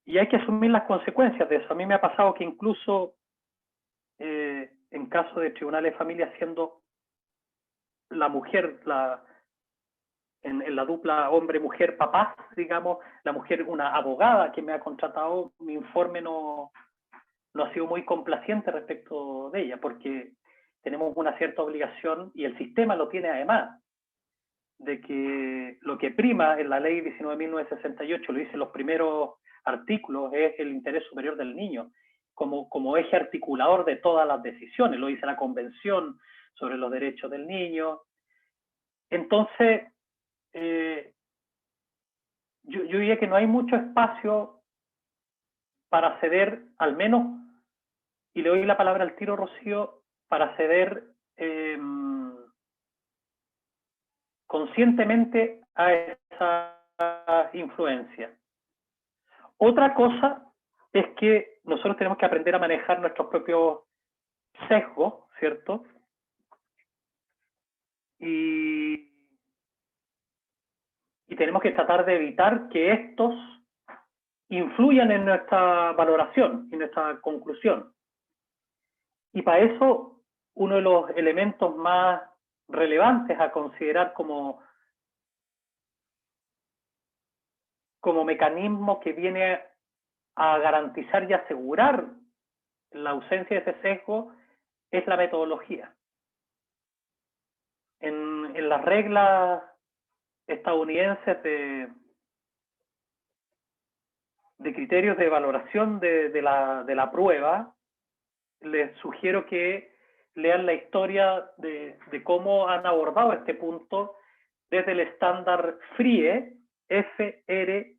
S2: Y hay que asumir las consecuencias de eso. A mí me ha pasado que incluso en caso de tribunales de familia, siendo la mujer, en la dupla hombre-mujer papás, digamos, la mujer una abogada que me ha contratado, mi informe no ha sido muy complaciente respecto de ella, porque tenemos una cierta obligación, y el sistema lo tiene además, de que lo que prima en la ley 19.968, lo dice en los primeros artículos, es el interés superior del niño, como eje articulador de todas las decisiones, lo dice la Convención sobre los Derechos del Niño. Entonces, yo diría que no hay mucho espacio para ceder, al menos, y le doy la palabra al tiro, Rocío, para ceder conscientemente a esa influencia. Otra cosa es que nosotros tenemos que aprender a manejar nuestros propios sesgos, ¿cierto? Y tenemos que tratar de evitar que estos influyan en nuestra valoración y nuestra conclusión. Y para eso, uno de los elementos más relevantes a considerar como mecanismo que viene a garantizar y asegurar la ausencia de ese sesgo es la metodología. En las reglas estadounidenses de criterios de valoración de la prueba, les sugiero que lean la historia de cómo han abordado este punto desde el estándar FRIE, F-R-Y-E,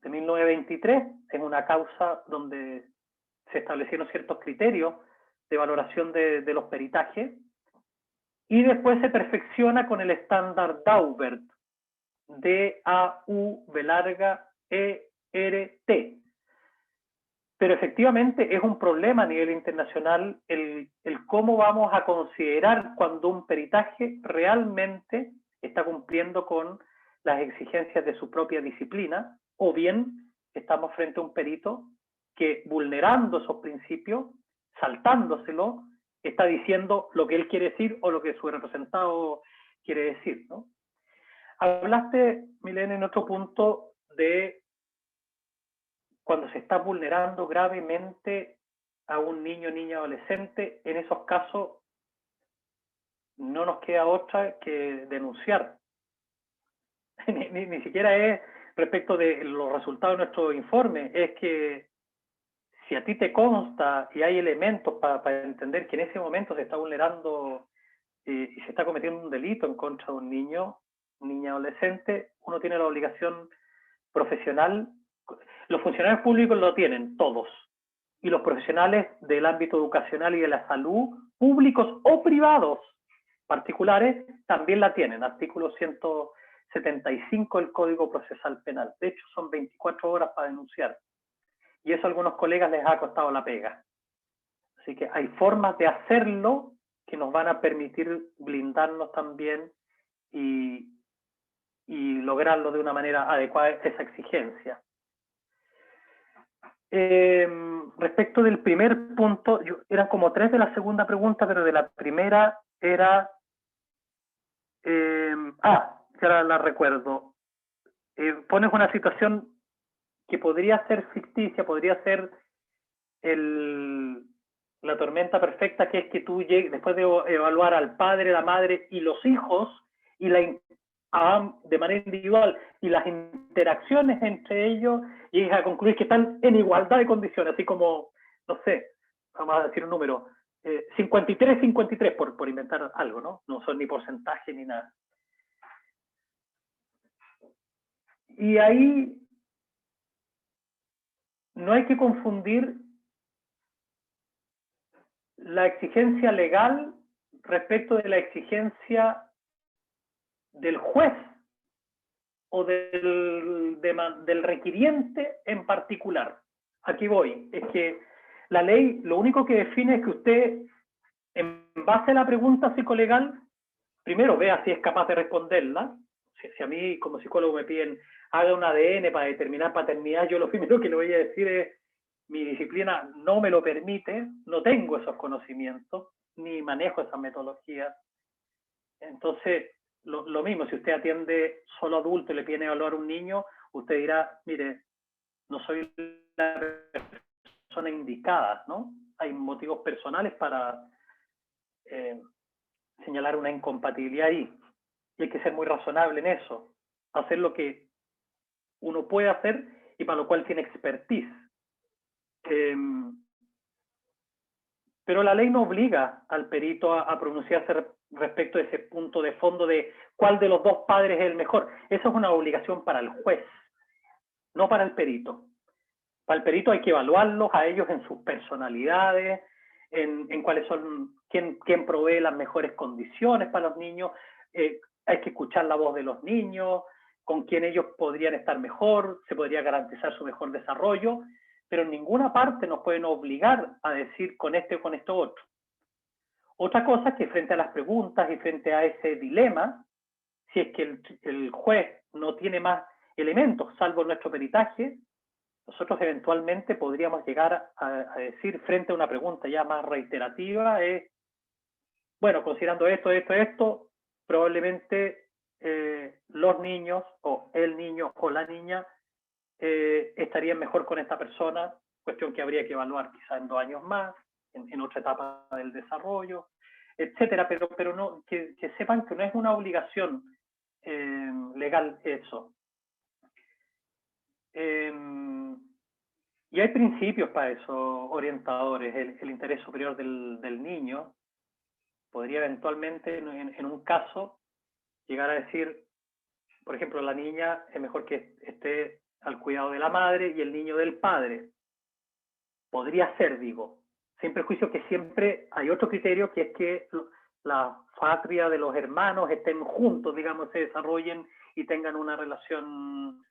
S2: de 1923, en una causa donde se establecieron ciertos criterios de valoración de los peritajes, y después se perfecciona con el estándar Daubert, D-A-U-B-E-R-T. Pero efectivamente es un problema a nivel internacional el cómo vamos a considerar cuando un peritaje realmente está cumpliendo con las exigencias de su propia disciplina, o bien estamos frente a un perito que, vulnerando esos principios, saltándoselo, está diciendo lo que él quiere decir o lo que su representado quiere decir, ¿no? Hablaste, Milena, en otro punto de cuando se está vulnerando gravemente a un niño, niña, adolescente. En esos casos no nos queda otra que denunciar. Ni siquiera es respecto de los resultados de nuestro informe, es que si a ti te consta y hay elementos para entender que en ese momento se está vulnerando y se está cometiendo un delito en contra de un niño, niña, adolescente, uno tiene la obligación profesional. Los funcionarios públicos lo tienen, todos. Y los profesionales del ámbito educacional y de la salud, públicos o privados, particulares, también la tienen. Artículo 175 del Código Procesal Penal. De hecho, son 24 horas para denunciar. Y eso a algunos colegas les ha costado la pega. Así que hay formas de hacerlo que nos van a permitir blindarnos también y lograrlo de una manera adecuada esa exigencia. Respecto del primer punto, eran como 3 de la segunda pregunta, pero de la primera era... ya la recuerdo. Pones una situación que podría ser ficticia, podría ser la tormenta perfecta, que es que tú llegues, después de evaluar al padre, la madre y los hijos, y de manera individual, y las interacciones entre ellos, llegues a concluir que están en igualdad de condiciones, así como, no sé, vamos a decir un número, 53-53, por inventar algo, ¿no? No son ni porcentaje ni nada. Y ahí no hay que confundir la exigencia legal respecto de la exigencia del juez o del requiriente en particular. Aquí voy. Es que la ley lo único que define es que usted, en base a la pregunta psicolegal, primero vea si es capaz de responderla. Si a mí como psicólogo me piden haga un ADN para determinar paternidad, yo lo primero que le voy a decir es mi disciplina no me lo permite, no tengo esos conocimientos, ni manejo esas metodologías. Entonces, lo mismo, si usted atiende solo adulto y le pide evaluar a un niño, usted dirá, mire, no soy la persona indicada, ¿no? Hay motivos personales para señalar una incompatibilidad ahí. Y hay que ser muy razonable en eso. Hacer lo que uno puede hacer y para lo cual tiene expertise. Pero la ley no obliga al perito a pronunciarse respecto de ese punto de fondo de cuál de los dos padres es el mejor. Eso es una obligación para el juez, no para el perito. Para el perito hay que evaluarlos a ellos en sus personalidades, en cuáles son, quién provee las mejores condiciones para los niños, hay que escuchar la voz de los niños, con quién ellos podrían estar mejor, se podría garantizar su mejor desarrollo, pero en ninguna parte nos pueden obligar a decir con este o con esto otro. Otra cosa es que frente a las preguntas y frente a ese dilema, si es que el juez no tiene más elementos, salvo nuestro peritaje, nosotros eventualmente podríamos llegar a decir frente a una pregunta ya más reiterativa, bueno, considerando esto, probablemente los niños, o el niño o la niña, estarían mejor con esta persona, cuestión que habría que evaluar quizá en 2 años más, en otra etapa del desarrollo, etcétera, pero no, que sepan que no es una obligación legal eso. Y hay principios para eso, orientadores. El interés superior del niño podría eventualmente, en un caso, llegar a decir, por ejemplo, la niña es mejor que esté al cuidado de la madre y el niño del padre. Podría ser, digo, sin prejuicio que siempre hay otro criterio, que es que la patria de los hermanos estén juntos, digamos, se desarrollen y tengan una relación.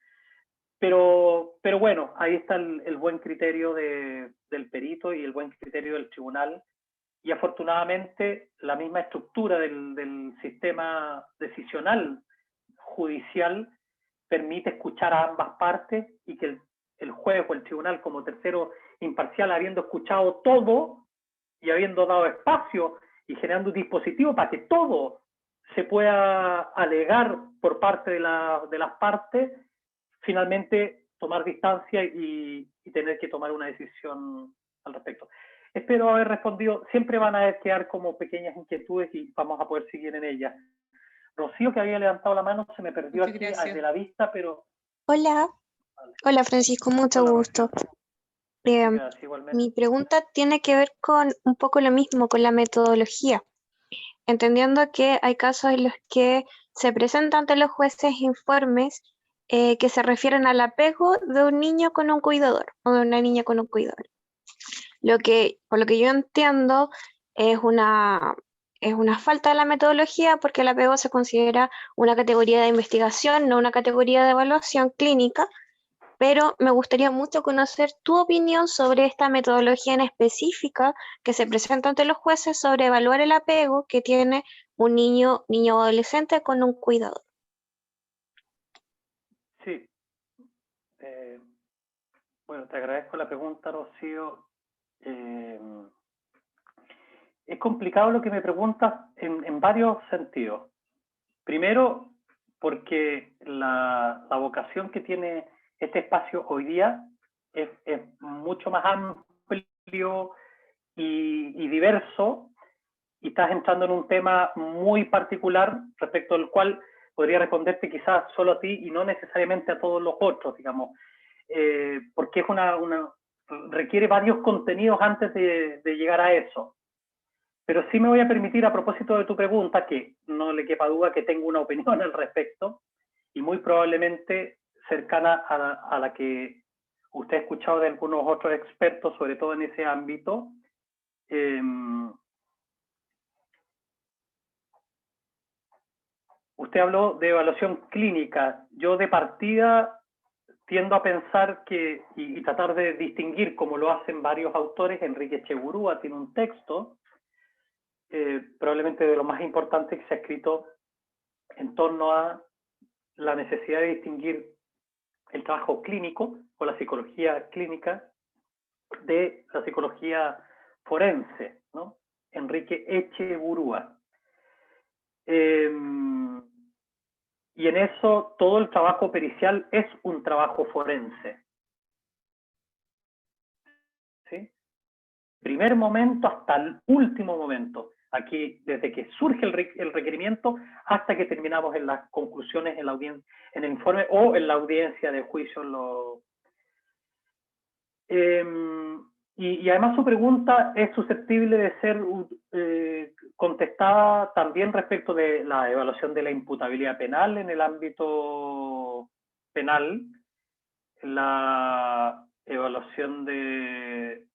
S2: Pero bueno, ahí está el buen criterio del perito y el buen criterio del tribunal. Y afortunadamente la misma estructura del sistema decisional judicial permite escuchar a ambas partes y que el juez o el tribunal como tercero imparcial, habiendo escuchado todo y habiendo dado espacio y generando un dispositivo para que todo se pueda alegar por parte de las partes, finalmente tomar distancia y tener que tomar una decisión al respecto. Espero haber respondido. Siempre van a quedar como pequeñas inquietudes y vamos a poder seguir en ellas. Rocío, que había levantado la mano, se me perdió aquí de la vista, pero...
S4: Hola, hola Francisco, mucho
S2: Hola,
S4: gusto.
S2: Gracias, igualmente.
S4: Mi pregunta tiene que ver con un poco lo mismo, con la metodología, entendiendo que hay casos en los que se presentan ante los jueces informes que se refieren al apego de un niño con un cuidador o de una niña con un cuidador. Por lo que yo entiendo, es una falta de la metodología porque el apego se considera una categoría de investigación, no una categoría de evaluación clínica, pero me gustaría mucho conocer tu opinión sobre esta metodología en específica que se presenta ante los jueces sobre evaluar el apego que tiene un niño o adolescente con un cuidador.
S2: Sí. Bueno, te agradezco la pregunta, Rocío. Es complicado lo que me preguntas en varios sentidos. Primero, porque la vocación que tiene este espacio hoy día es mucho más amplio y diverso, y estás entrando en un tema muy particular respecto al cual podría responderte quizás solo a ti y no necesariamente a todos los otros, digamos, porque es requiere varios contenidos antes de llegar a eso. Pero sí me voy a permitir, a propósito de tu pregunta, que no le quepa duda que tengo una opinión al respecto, y muy probablemente cercana a la que usted ha escuchado de algunos otros expertos, sobre todo en ese ámbito. Usted habló de evaluación clínica. Yo de partida tiendo a pensar que, y tratar de distinguir, como lo hacen varios autores, Enrique Echeburúa tiene un texto, probablemente de lo más importante que se ha escrito en torno a la necesidad de distinguir el trabajo clínico o la psicología clínica de la psicología forense, ¿no? Enrique Echeburúa. Y en eso todo el trabajo pericial es un trabajo forense. ¿Sí? Primer momento hasta el último momento. Aquí, desde que surge el requerimiento hasta que terminamos en las conclusiones, en el informe o en la audiencia de juicio. Y además su pregunta es susceptible de ser contestada también respecto de la evaluación de la imputabilidad penal en el ámbito penal, la evaluación del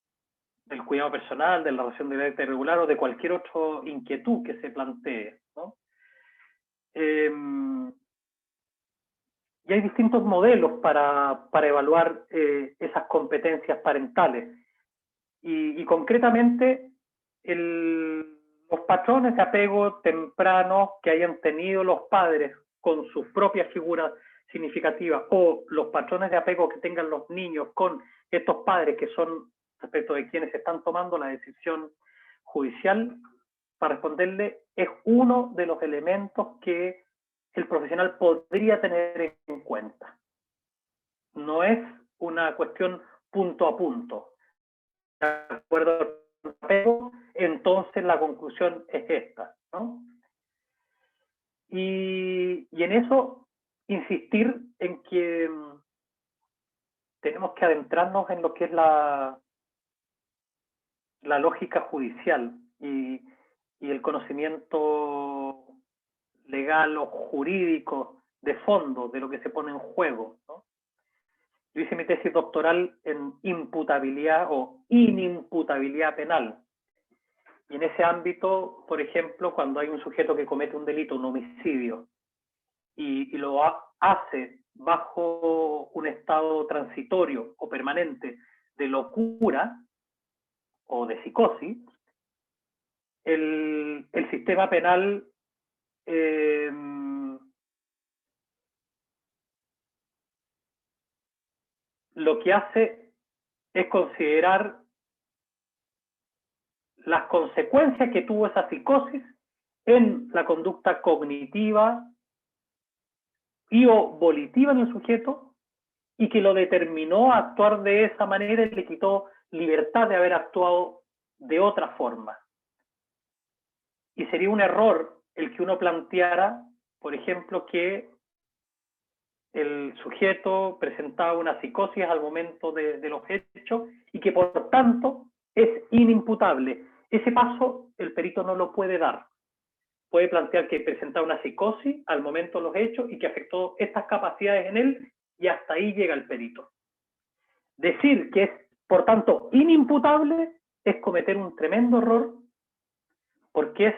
S2: cuidado personal, de la relación de carácter irregular o de cualquier otra inquietud que se plantee, ¿no? Y hay distintos modelos para evaluar esas competencias parentales. Y concretamente, los patrones de apego temprano que hayan tenido los padres con sus propias figuras significativas o los patrones de apego que tengan los niños con estos padres que son respecto de quienes están tomando la decisión judicial, para responderle, es uno de los elementos que el profesional podría tener en cuenta. No es una cuestión punto a punto. De acuerdo al apego, entonces la conclusión es esta, ¿no? Y en eso insistir en que tenemos que adentrarnos en lo que es la lógica judicial y el conocimiento legal o jurídico de fondo de lo que se pone en juego, ¿no? Yo hice mi tesis doctoral en imputabilidad o inimputabilidad penal. Y en ese ámbito, por ejemplo, cuando hay un sujeto que comete un delito, un homicidio, y lo hace bajo un estado transitorio o permanente de locura o de psicosis, el sistema penal lo que hace es considerar las consecuencias que tuvo esa psicosis en la conducta cognitiva y o volitiva en el sujeto, y que lo determinó a actuar de esa manera y le quitó libertad de haber actuado de otra forma. Y sería un error el que uno planteara, por ejemplo, que el sujeto presentaba una psicosis al momento de los hechos y que por tanto es inimputable. Ese paso el perito no lo puede dar. Puede plantear que presentaba una psicosis al momento de los hechos y que afectó estas capacidades en él, y hasta ahí llega el perito. Decir que es, por tanto, inimputable es cometer un tremendo error, porque es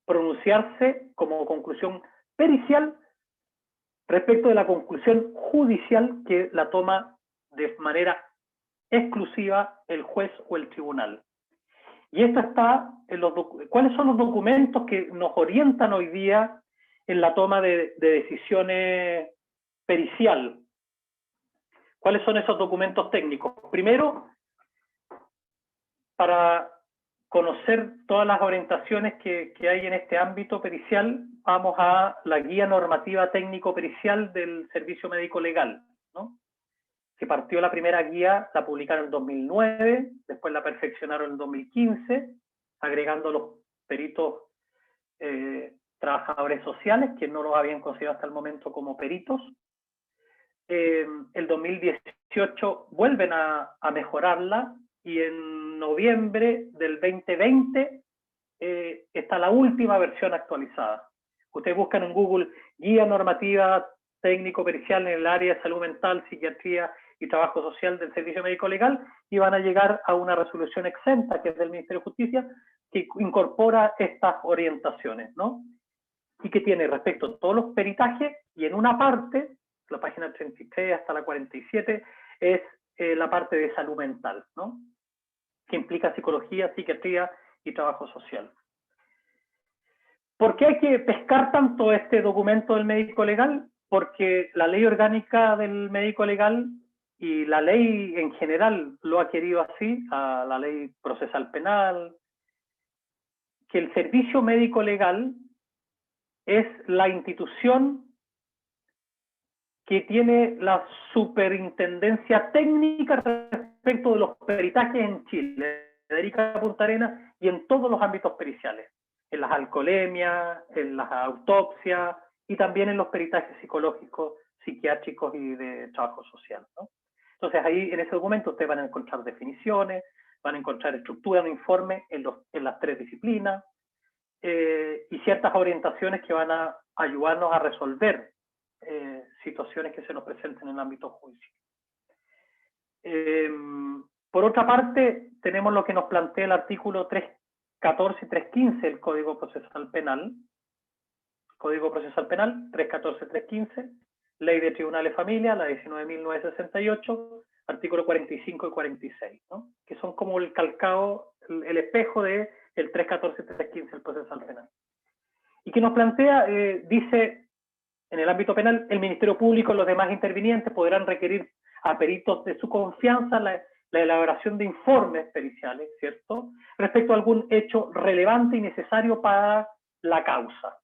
S2: pronunciarse como conclusión pericial respecto de la conclusión judicial que la toma de manera exclusiva el juez o el tribunal. Y esto está en los ¿cuáles son los documentos que nos orientan hoy día en la toma de decisiones pericial? ¿Cuáles son esos documentos técnicos? Primero, para conocer todas las orientaciones que hay en este ámbito pericial, vamos a la Guía Normativa Técnico-Pericial del Servicio Médico Legal, ¿no? Que partió la primera guía, la publicaron en 2009, después la perfeccionaron en 2015, agregando los peritos trabajadores sociales, que no los habían considerado hasta el momento como peritos. El 2018 vuelven a mejorarla, y en noviembre del 2020 está la última versión actualizada. Ustedes buscan en Google Guía Normativa Técnico-Pericial en el área de salud mental, psiquiatría y trabajo social del Servicio Médico Legal, y van a llegar a una resolución exenta, que es del Ministerio de Justicia, que incorpora estas orientaciones, ¿no? Y que tiene respecto a todos los peritajes, y en una parte, la página 33 hasta la 47, es la parte de salud mental, ¿no? Que implica psicología, psiquiatría y trabajo social. ¿Por qué hay que pescar tanto este documento del médico legal? Porque la ley orgánica del médico legal y la ley en general lo ha querido así, a la ley procesal penal, que el servicio médico legal es la institución que tiene la superintendencia técnica respecto de los peritajes en Chile, Federica Punta Arenas, y en todos los ámbitos periciales, en las alcoholemias, en las autopsias y también en los peritajes psicológicos, psiquiátricos y de trabajo social, ¿no? Entonces ahí en ese documento ustedes van a encontrar definiciones, van a encontrar estructura de informe en las tres disciplinas, y ciertas orientaciones que van a ayudarnos a resolver situaciones que se nos presenten en el ámbito judicial. Por otra parte, tenemos lo que nos plantea el artículo 314 y 315 del Código Procesal Penal. Código Procesal Penal 314 y 315, Ley de Tribunales Familia, la 19.968, artículo 45 y 46, ¿no? Que son como el calcado, el espejo del 314 y 315 del Procesal Penal. Y que nos plantea, dice, en el ámbito penal, el Ministerio Público y los demás intervinientes podrán requerir a peritos de su confianza la elaboración de informes periciales, ¿cierto?, respecto a algún hecho relevante y necesario para la causa.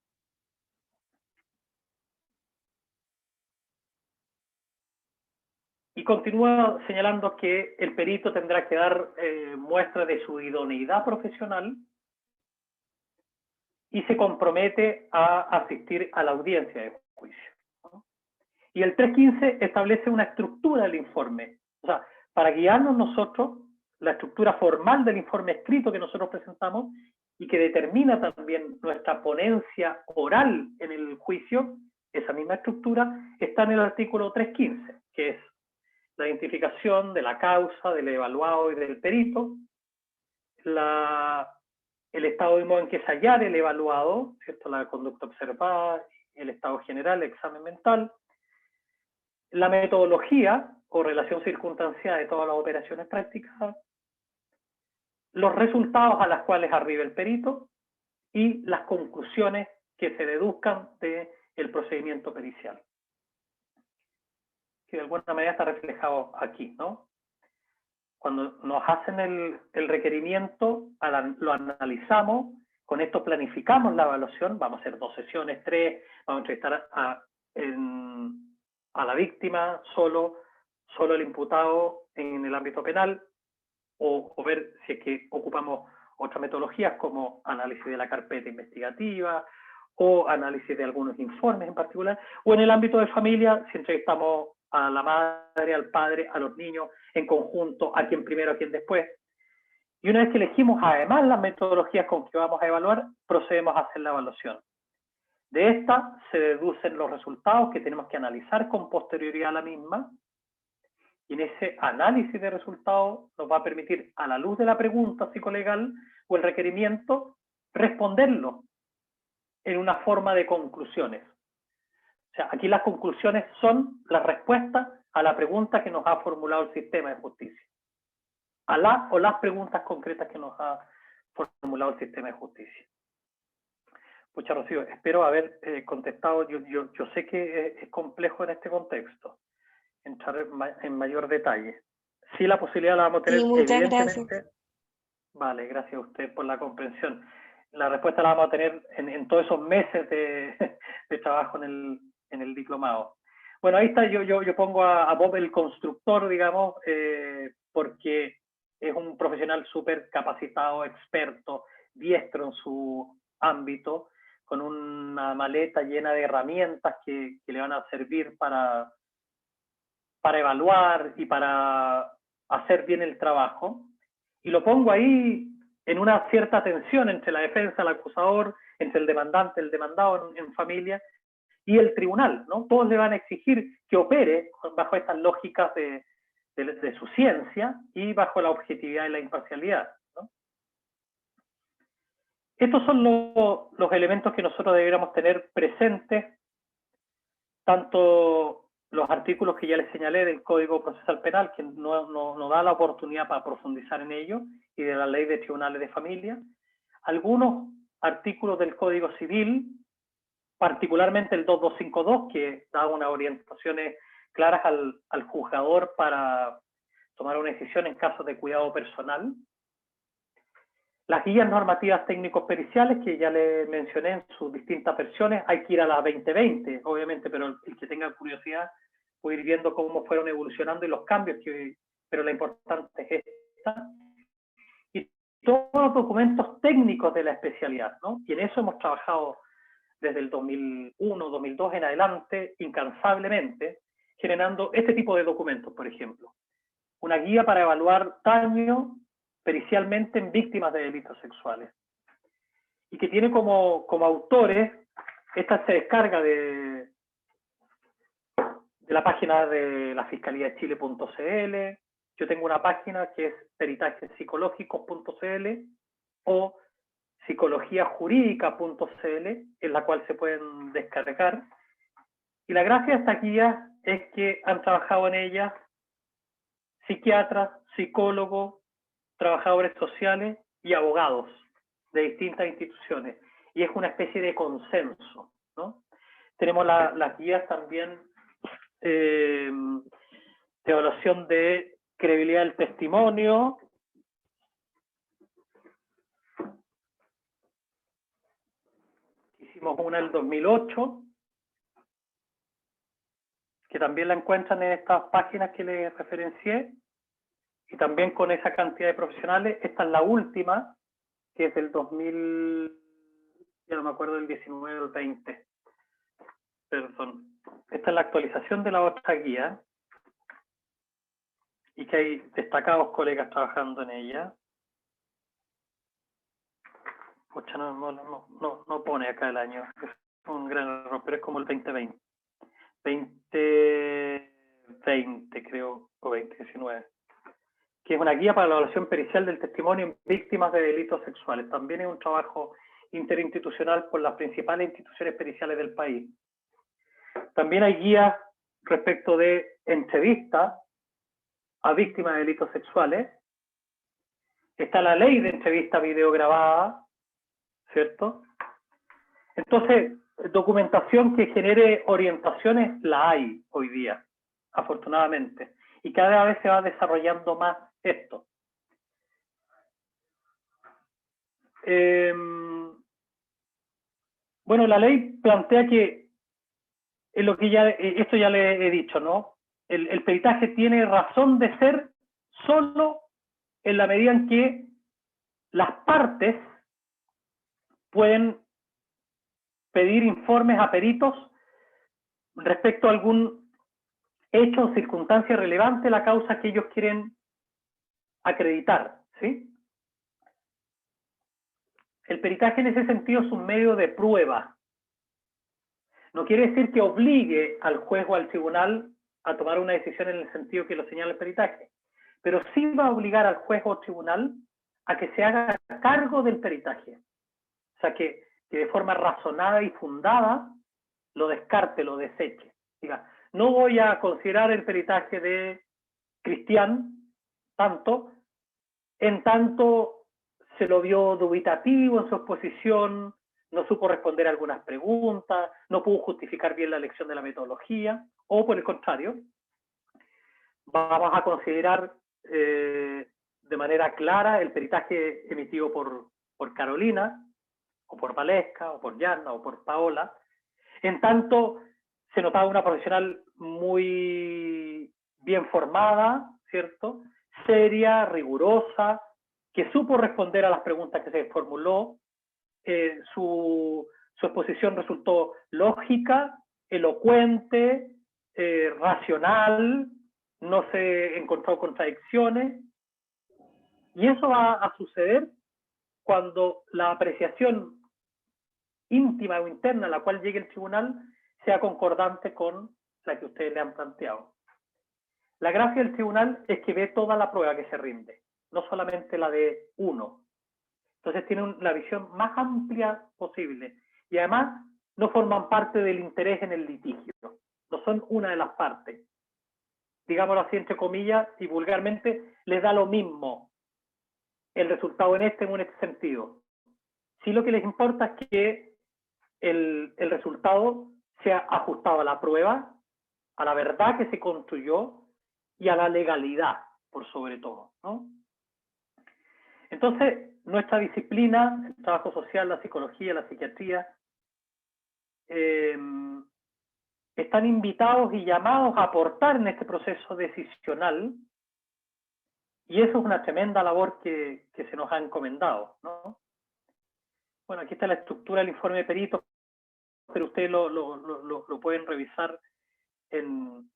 S2: Y continúa señalando que el perito tendrá que dar muestra de su idoneidad profesional y se compromete a asistir a la audiencia de juicio, ¿no? Y el 315 establece una estructura del informe. O sea, para guiarnos nosotros, la estructura formal del informe escrito que nosotros presentamos y que determina también nuestra ponencia oral en el juicio, esa misma estructura está en el artículo 315, que es la identificación de la causa, del evaluado y del perito, el estado de modo en que se hallara el evaluado, ¿cierto?, la conducta observada, el estado general, el examen mental, la metodología o relación circunstancial de todas las operaciones prácticas, los resultados a los cuales arriba el perito y las conclusiones que se deduzcan del procedimiento pericial. que de alguna manera está reflejado aquí, ¿no? Cuando nos hacen el requerimiento, lo analizamos, con esto planificamos la evaluación, vamos a hacer 2 sesiones, 3, vamos a entrevistar a la víctima, solo el imputado en el ámbito penal, o ver si es que ocupamos otras metodologías como análisis de la carpeta investigativa o análisis de algunos informes en particular, o en el ámbito de familia, si entrevistamos a la madre, al padre, a los niños en conjunto, a quien primero, a quien después. Y una vez que elegimos además las metodologías con que vamos a evaluar, procedemos a hacer la evaluación. De esta se deducen los resultados que tenemos que analizar con posterioridad a la misma, y en ese análisis de resultados nos va a permitir, a la luz de la pregunta psicolegal o el requerimiento, responderlo en una forma de conclusiones. O sea, aquí las conclusiones son las respuestas a la pregunta que nos ha formulado el sistema de justicia. A la o las preguntas concretas que nos ha formulado el sistema de justicia. Pucha, Rocío, espero haber contestado. Yo sé que es complejo en este contexto entrar en mayor detalle. Sí, la posibilidad la vamos a tener,
S4: Sí, muchas
S2: evidentemente.
S4: gracias.
S2: Vale, gracias a usted por la comprensión. La respuesta la vamos a tener en todos esos meses de trabajo en el diplomado. Bueno, ahí está, yo pongo a Bob el constructor, digamos, porque es un profesional súper capacitado, experto, diestro en su ámbito, con una maleta llena de herramientas que le van a servir para evaluar y para hacer bien el trabajo. Y lo pongo ahí en una cierta tensión entre la defensa, el acusador, entre el demandante, el demandado en familia, y el tribunal, ¿no? Todos le van a exigir que opere bajo estas lógicas de su ciencia y bajo la objetividad y la imparcialidad, ¿no? Estos son los elementos que nosotros deberíamos tener presentes, tanto los artículos que ya les señalé del Código Procesal Penal, que no da la oportunidad para profundizar en ello, y de la Ley de Tribunales de Familia, algunos artículos del Código Civil, particularmente el 2252, que da unas orientaciones claras al juzgador para tomar una decisión en casos de cuidado personal. Las guías normativas técnicos periciales, que ya les mencioné en sus distintas versiones, hay que ir a la 2020, obviamente, pero el que tenga curiosidad puede ir viendo cómo fueron evolucionando y los cambios, pero la importante es esta. Y todos los documentos técnicos de la especialidad, ¿no? Y en eso hemos trabajado desde el 2001, 2002 en adelante, incansablemente, generando este tipo de documentos, por ejemplo. Una guía para evaluar daño pericialmente en víctimas de delitos sexuales. Y que tiene como autores, esta se descarga de la página de la Fiscalía de Chile.cl. Yo tengo una página que es peritajespsicológicos.cl o psicologiajurídica.cl, en la cual se pueden descargar. Y la gracia de estas guías es que han trabajado en ellas psiquiatras, psicólogos, trabajadores sociales y abogados de distintas instituciones. Y es una especie de consenso, ¿no? Tenemos las guías también de evaluación de credibilidad del testimonio. Hicimos una en el 2008, que también la encuentran en estas páginas que les referencié, y también con esa cantidad de profesionales. Esta es la última, que es del 2000, ya no me acuerdo, del 19 o el 20. Perdón. Esta es la actualización de la otra guía, y que hay destacados colegas trabajando en ella. Pucha, no pone acá el año, es un gran error, pero es como el 2020. 2020 creo, o 2019. Que es una guía para la evaluación pericial del testimonio en víctimas de delitos sexuales. También es un trabajo interinstitucional por las principales instituciones periciales del país. También hay guías respecto de entrevistas a víctimas de delitos sexuales. Está la ley de entrevista videograbada, ¿cierto? Entonces, documentación que genere orientaciones la hay hoy día. afortunadamente. Y cada vez se va desarrollando más esto. Bueno, la ley plantea que, en lo que ya, esto ya le he dicho, ¿no? El peritaje tiene razón de ser solo en la medida en que las partes pueden pedir informes a peritos respecto a algún hecho o circunstancia relevante a la causa que ellos quieren acreditar, ¿sí? El peritaje en ese sentido es un medio de prueba. No quiere decir que obligue al juez o al tribunal a tomar una decisión en el sentido que lo señala el peritaje, pero sí va a obligar al juez o tribunal a que se haga cargo del peritaje. O sea, que de forma razonada y fundada lo descarte, lo deseche. Diga, no voy a considerar el peritaje de Cristian tanto, en tanto se lo vio dubitativo en su exposición, no supo responder algunas preguntas, no pudo justificar bien la elección de la metodología, o por el contrario, vamos a considerar de manera clara el peritaje emitido por Carolina, o por Valesca, o por Yana, o por Paola, en tanto se notaba una profesional muy bien formada, ¿cierto? Seria, rigurosa, que supo responder a las preguntas que se formuló. Su exposición resultó lógica, elocuente, racional, no se encontró contradicciones, y eso va a suceder cuando la apreciación íntima o interna a la cual llegue el tribunal sea concordante con la que ustedes le han planteado. La gracia del tribunal es que ve toda la prueba que se rinde, no solamente la de uno. Entonces tiene la visión más amplia posible y además no forman parte del interés en el litigio, no son una de las partes. Digámoslo así entre comillas y vulgarmente, les da lo mismo el resultado en este sentido. Sí, lo que les importa es que el resultado sea ajustado a la prueba, a la verdad que se construyó y a la legalidad, por sobre todo, ¿no? Entonces, nuestra disciplina, el trabajo social, la psicología, la psiquiatría, están invitados y llamados a aportar en este proceso decisional, y eso es una tremenda labor que se nos ha encomendado, ¿no? Bueno, aquí está la estructura del informe de peritos, pero ustedes lo pueden revisar en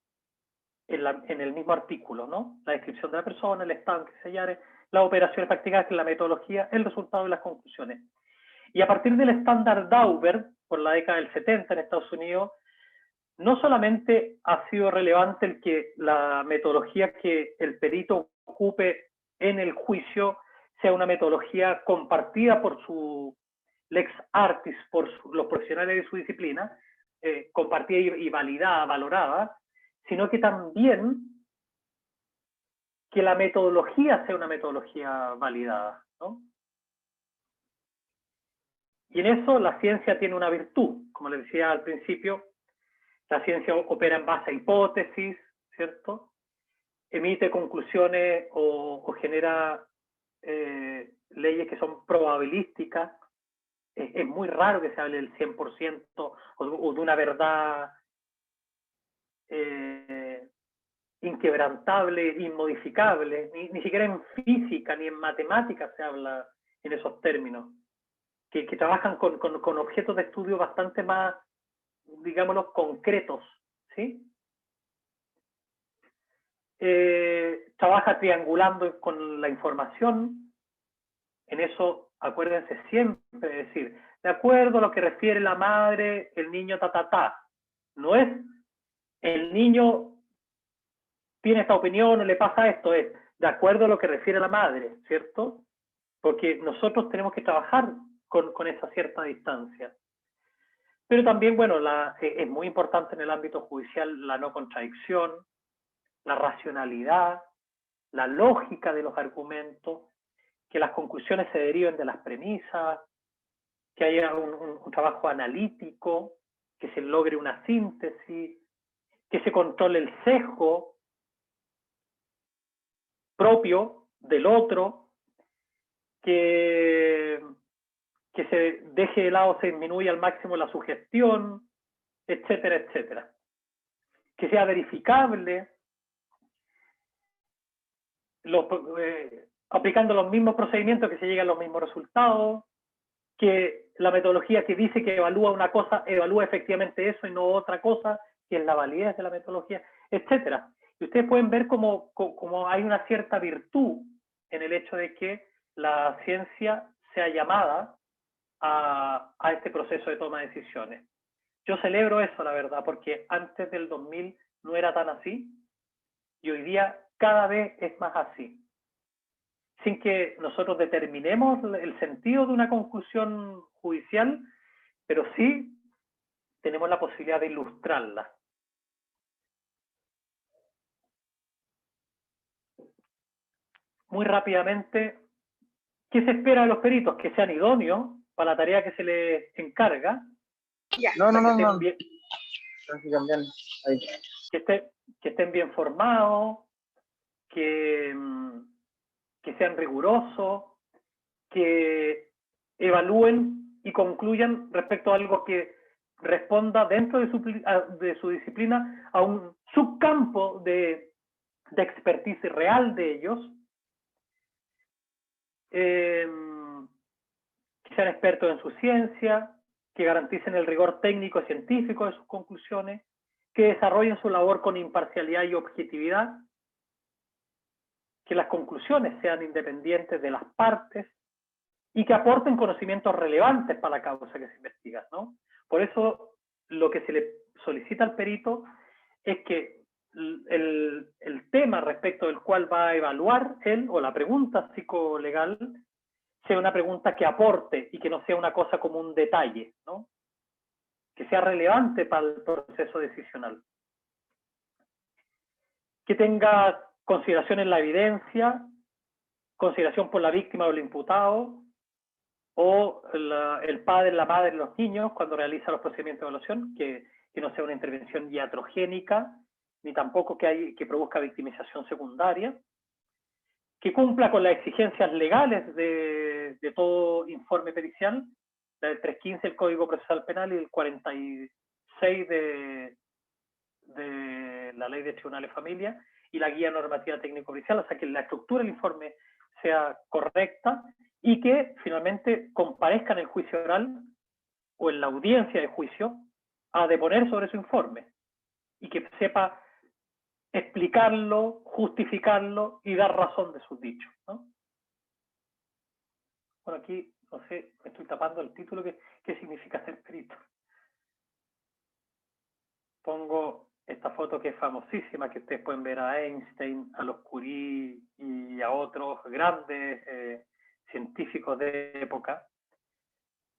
S2: el mismo artículo, ¿no? La descripción de la persona, el estado en que se hallare, las operaciones practicadas, la metodología, el resultado y las conclusiones. Y a partir del estándar Dauber, por la década del 70 en Estados Unidos, no solamente ha sido relevante el que la metodología que el perito ocupe en el juicio sea una metodología compartida por su lex artis, por los profesionales de su disciplina, compartida y validada, valorada, sino que también que la metodología sea una metodología validada, ¿no? Y en eso la ciencia tiene una virtud, como les decía al principio, la ciencia opera en base a hipótesis, ¿cierto? Emite conclusiones o genera leyes que son probabilísticas. Es muy raro que se hable del 100% o de una verdad inquebrantable, inmodificable. Ni siquiera en física ni en matemáticas se habla en esos términos, que trabajan con objetos de estudio bastante más, digámoslo, concretos, ¿sí? Trabaja triangulando con la información. En eso, acuérdense siempre de decir, de acuerdo a lo que refiere la madre, el niño no es el niño tiene esta opinión o le pasa esto, es de acuerdo a lo que refiere la madre, ¿cierto? Porque nosotros tenemos que trabajar con esa cierta distancia. Pero también, bueno, es muy importante en el ámbito judicial la no contradicción, la racionalidad, la lógica de los argumentos, que las conclusiones se deriven de las premisas, que haya un trabajo analítico, que se logre una síntesis, que se controle el sesgo propio del otro, que se deje de lado, se disminuya al máximo la sugestión, etcétera, etcétera. Que sea verificable, aplicando los mismos procedimientos que se lleguen a los mismos resultados, que la metodología que dice que evalúa una cosa, evalúa efectivamente eso y no otra cosa, que es la validez de la metodología, etcétera. Y ustedes pueden ver cómo hay una cierta virtud en el hecho de que la ciencia sea llamada a este proceso de toma de decisiones. Yo celebro eso, la verdad, porque antes del 2000 no era tan así, y hoy día cada vez es más así. Sin que nosotros determinemos el sentido de una conclusión judicial, pero sí tenemos la posibilidad de ilustrarla. Muy rápidamente, ¿qué se espera de los peritos? Que sean idóneos para la tarea que se les encarga.
S5: No.
S2: Bien, que estén bien formados, que sean rigurosos, que evalúen y concluyan respecto a algo que responda dentro de su disciplina a un subcampo de expertise real de ellos, que sean expertos en su ciencia, que garanticen el rigor técnico y científico de sus conclusiones, que desarrollen su labor con imparcialidad y objetividad, que las conclusiones sean independientes de las partes y que aporten conocimientos relevantes para la causa que se investiga, ¿no? Por eso lo que se le solicita al perito es que el tema respecto del cual va a evaluar él, o la pregunta psicolegal, sea una pregunta que aporte y que no sea una cosa como un detalle, ¿no? Que sea relevante para el proceso decisional. Que tenga consideración en la evidencia, consideración por la víctima o el imputado, o el padre, la madre, los niños cuando realiza los procedimientos de evaluación, que no sea una intervención iatrogénica, ni tampoco que produzca victimización secundaria, que cumpla con las exigencias legales de todo informe pericial, la del 315 del Código Procesal Penal y el 46 de la Ley de Tribunales de Familia y la Guía Normativa Técnico-Pericial, o sea que la estructura del informe sea correcta y que finalmente comparezca en el juicio oral o en la audiencia de juicio a deponer sobre su informe y que sepa explicarlo, justificarlo y dar razón de sus dichos, ¿no? Bueno, aquí, no sé, me estoy tapando el título, ¿qué significa ser perito? Pongo esta foto que es famosísima, que ustedes pueden ver a Einstein, a los Curie y a otros grandes científicos de época.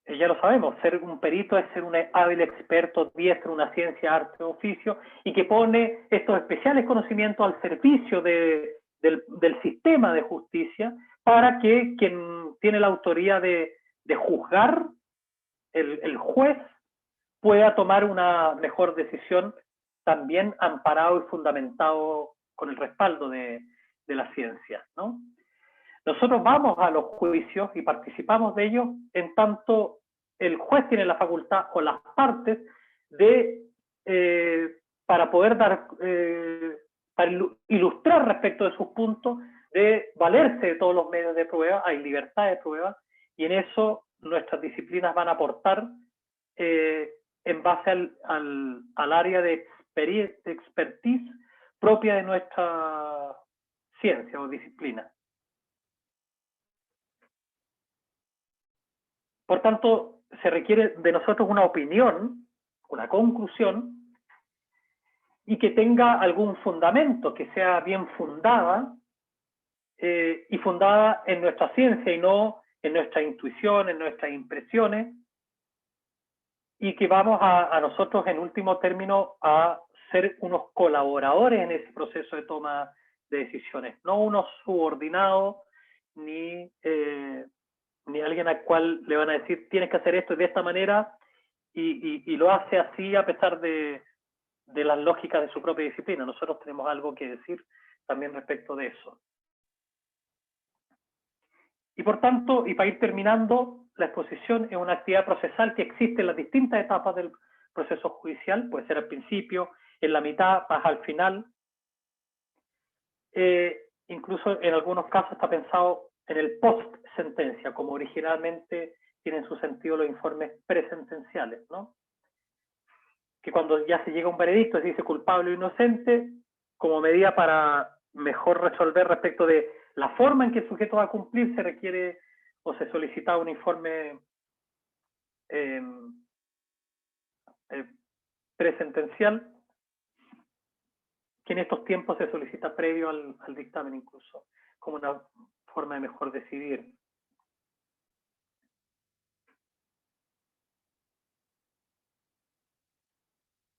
S2: Ya lo sabemos, ser un perito es ser un hábil experto, diestro en una ciencia, arte o oficio, y que pone estos especiales conocimientos al servicio del sistema de justicia para que quien tiene la autoría de juzgar, el juez, pueda tomar una mejor decisión también amparado y fundamentado con el respaldo de la ciencia, ¿no? Nosotros vamos a los juicios y participamos de ellos en tanto el juez tiene la facultad o las partes para poder para ilustrar respecto de sus puntos, de valerse de todos los medios de prueba, hay libertad de prueba, y en eso nuestras disciplinas van a aportar en base al área de expertise propia de nuestra ciencia o disciplina. Por tanto, se requiere de nosotros una opinión, una conclusión, y que tenga algún fundamento, que sea bien fundada, y fundada en nuestra ciencia y no en nuestra intuición, en nuestras impresiones, y que vamos a nosotros, en último término, a ser unos colaboradores en ese proceso de toma de decisiones, no unos subordinados, ni alguien al cual le van a decir tienes que hacer esto de esta manera y lo hace así a pesar de de las lógicas de su propia disciplina. Nosotros tenemos algo que decir también respecto de eso. Y por tanto, y para ir terminando, la exposición es una actividad procesal que existe en las distintas etapas del proceso judicial, puede ser al principio, en la mitad, más al final. Incluso en algunos casos está pensado en el post-sentencia, como originalmente tienen su sentido los informes presentenciales, ¿no? Que cuando ya se llega a un veredicto, se dice culpable o inocente, como medida para mejor resolver respecto de la forma en que el sujeto va a cumplir, se requiere o se solicita un informe presentencial, que en estos tiempos se solicita previo al dictamen incluso, como una forma de mejor decidir.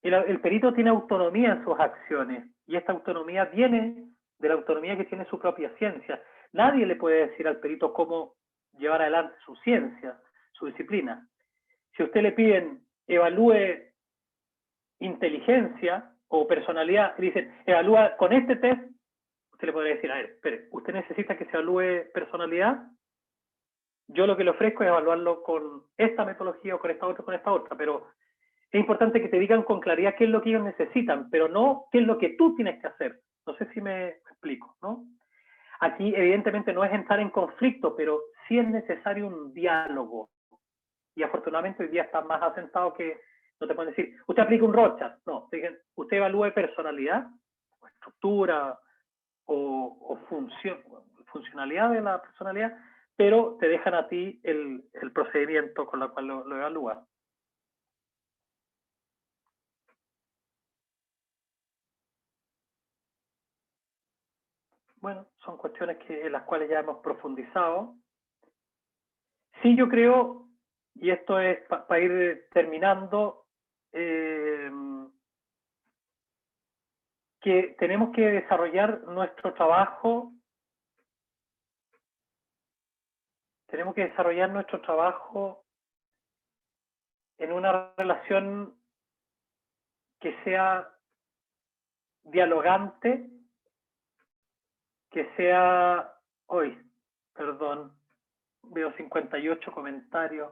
S2: El perito tiene autonomía en sus acciones, y esta autonomía viene de la autonomía que tiene su propia ciencia. Nadie le puede decir al perito cómo llevar adelante su ciencia, su disciplina. Si a usted le piden evalúe inteligencia o personalidad, y dicen evalúa con este test, usted le podría decir, a ver, espere, ¿usted necesita que se evalúe personalidad? Yo lo que le ofrezco es evaluarlo con esta metodología o con esta otra, pero es importante que te digan con claridad qué es lo que ellos necesitan, pero no qué es lo que tú tienes que hacer. No sé si me explico, ¿no? Aquí evidentemente no es entrar en conflicto, pero sí es necesario un diálogo. Y afortunadamente hoy día está más asentado que no te pueden decir, usted aplica un Rorschach. No, te dicen, usted evalúe personalidad, o estructura, o funcionalidad de la personalidad, pero te dejan a ti el procedimiento con el cual lo evalúas. Bueno, son cuestiones en las cuales ya hemos profundizado. Sí, yo creo, y esto es para ir terminando, que tenemos que desarrollar nuestro trabajo, en una relación que sea dialogante, que sea, veo 58 comentarios,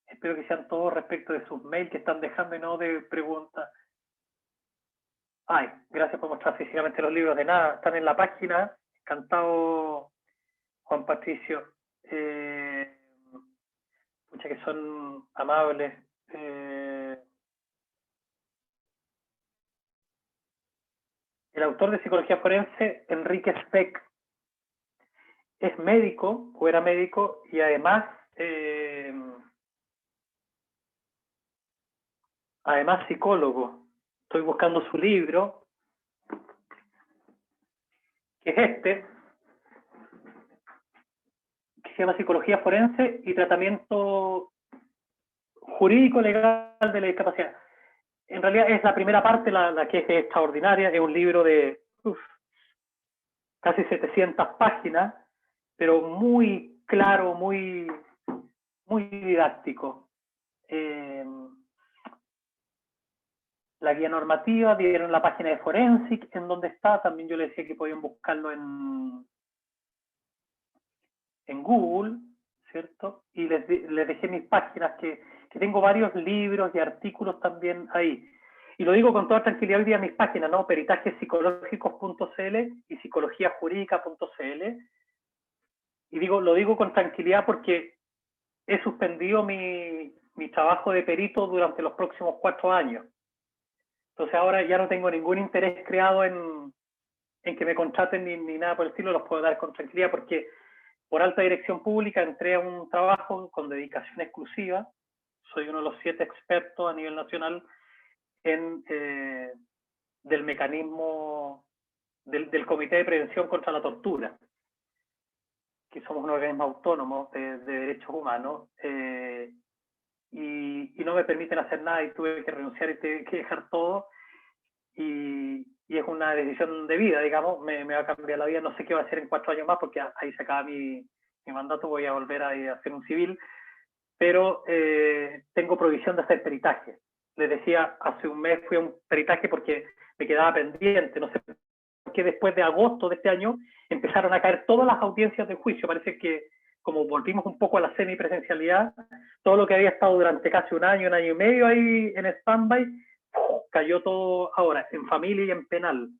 S2: espero que sean todos respecto de sus mails que están dejando y no de preguntas. Gracias por mostrar físicamente los libros, de nada, están en la página, encantado Juan Patricio, muchas que son amables. El autor de Psicología Forense, Enrique Speck, es médico, o era médico, y además psicólogo. Estoy buscando su libro, que es este, que se llama Psicología Forense y Tratamiento Jurídico Legal de la Discapacidad. En realidad es la primera parte la que es extraordinaria, es un libro de casi 700 páginas, pero muy claro, muy didáctico. La guía normativa, dieron la página de Forensic, en donde está, también yo les decía que podían buscarlo en Google, ¿cierto? Y les dejé mis páginas, que tengo varios libros y artículos también ahí. Y lo digo con toda tranquilidad hoy día mis páginas, ¿no? peritajespsicológicos.cl y psicologiajurídica.cl. Y lo digo con tranquilidad porque he suspendido mi trabajo de perito durante los próximos 4 años. Entonces ahora ya no tengo ningún interés creado en que me contraten ni nada por el estilo, los puedo dar con tranquilidad porque por alta dirección pública entré a un trabajo con dedicación exclusiva. Soy uno de los 7 expertos a nivel nacional del mecanismo del Comité de Prevención contra la Tortura, que somos un organismo autónomo de derechos humanos, y no me permiten hacer nada y tuve que renunciar y tuve que dejar todo, y es una decisión de vida, digamos, me va a cambiar la vida. No sé qué va a hacer en 4 años más porque ahí se acaba mi mandato, voy a volver a hacer un civil, pero tengo provisión de hacer peritaje. les decía, hace un mes fui a un peritaje porque me quedaba pendiente, no sé por qué después de agosto de este año empezaron a caer todas las audiencias de juicio. Parece que como volvimos un poco a la semipresencialidad, todo lo que había estado durante casi un año y medio ahí en stand-by, cayó todo ahora, en familia y en penal.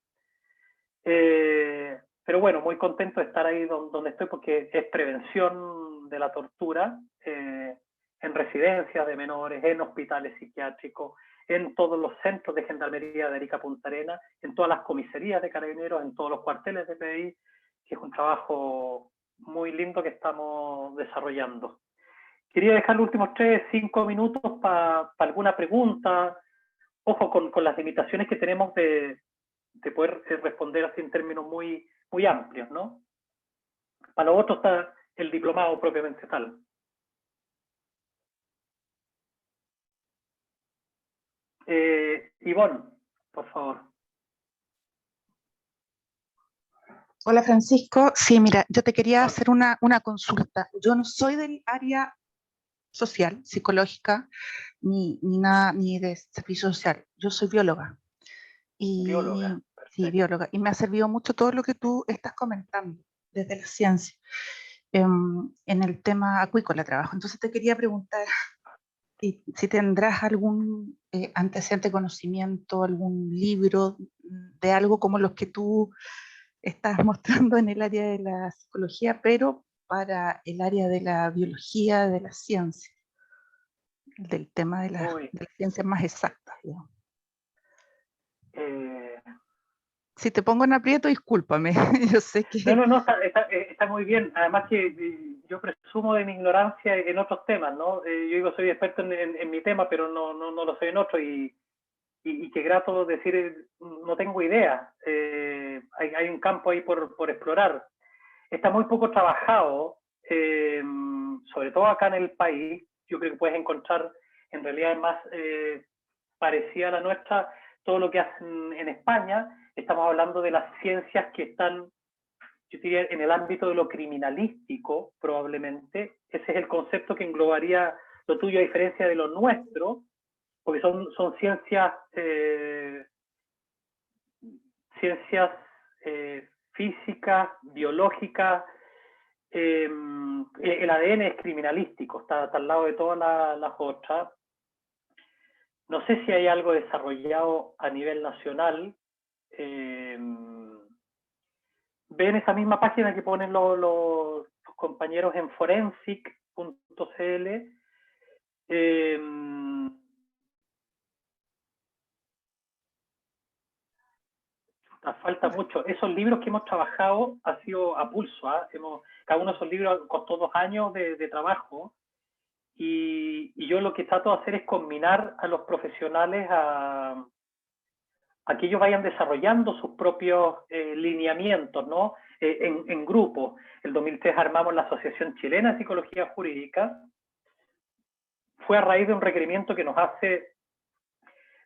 S2: Pero bueno, muy contento de estar ahí donde estoy porque es prevención de la tortura en residencias de menores, en hospitales psiquiátricos, en todos los centros de gendarmería de Arica Punta Arenas, en todas las comisarías de carabineros, en todos los cuarteles de PDI, que es un trabajo muy lindo que estamos desarrollando. Quería dejar los últimos 3-5 minutos para alguna pregunta, ojo con las limitaciones que tenemos de poder responder así en términos muy amplios, ¿no? Para lo otro está el diplomado propiamente tal. Ivonne, por favor.
S5: Hola Francisco, sí, mira, yo te quería hacer una consulta. Yo no soy del área social, psicológica, ni nada, ni de servicio social. Yo soy bióloga.
S2: Bióloga.
S5: Sí, bióloga. Y me ha servido mucho todo lo que tú estás comentando desde la ciencia en el tema acuícola trabajo. Entonces te quería preguntar si tendrás algún antecedente conocimiento, algún libro de algo como los que tú estás mostrando en el área de la psicología, pero para el área de la biología, de la ciencia, del tema de las ciencias más exactas, digamos. Si te pongo en aprieto, discúlpame. Yo sé que...
S2: No, está muy bien. Además que yo presumo de mi ignorancia en otros temas, ¿no? Yo digo, soy experto en mi tema, pero no lo soy en otro, y qué grato decir, no tengo idea. Hay un campo ahí por explorar. Está muy poco trabajado, sobre todo acá en el país. Yo creo que puedes encontrar, en realidad es más parecida a la nuestra, todo lo que hacen en España. Estamos hablando de las ciencias que están, yo diría, en el ámbito de lo criminalístico, probablemente. Ese es el concepto que englobaría lo tuyo, a diferencia de lo nuestro, porque son ciencias, físicas, biológicas. El ADN es criminalístico, está al lado de todas las otras. No sé si hay algo desarrollado a nivel nacional. Ven esa misma página que ponen los compañeros en forensic.cl. Falta mucho. Esos libros que hemos trabajado ha sido a pulso. Cada uno de esos libros costó 2 años de trabajo, y yo lo que trato de hacer es combinar a los profesionales a que ellos vayan desarrollando sus propios lineamientos, ¿no? En grupo. El 2003 armamos la Asociación Chilena de Psicología Jurídica. Fue a raíz de un requerimiento que nos hace,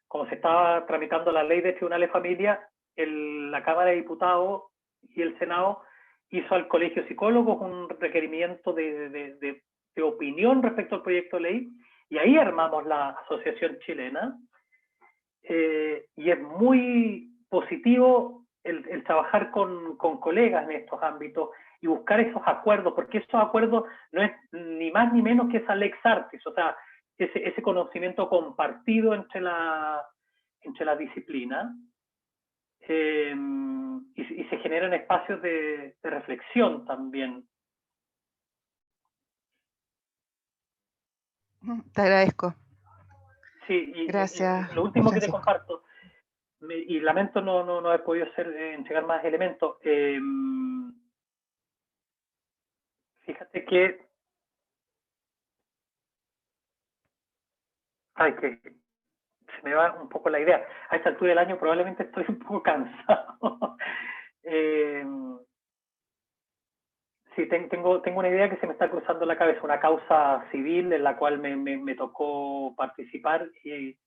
S2: como se estaba tramitando la ley de tribunales de familia, la Cámara de Diputados y el Senado hizo al Colegio de Psicólogos un requerimiento de opinión respecto al proyecto de ley, y ahí armamos la Asociación Chilena. Y es muy positivo el trabajar con colegas en estos ámbitos y buscar esos acuerdos, porque esos acuerdos no es ni más ni menos que esa lex artis, o sea, ese conocimiento compartido entre la disciplina, y se generan espacios de reflexión también.
S5: Te agradezco.
S2: Sí, y
S5: gracias.
S2: Lo último
S5: Francisco,
S2: que te comparto, y lamento no haber podido entregar más elementos. Fíjate que que se me va un poco la idea. A esta altura del año probablemente estoy un poco cansado. Sí, tengo una idea que se me está cruzando en la cabeza, una causa civil en la cual me tocó participar, y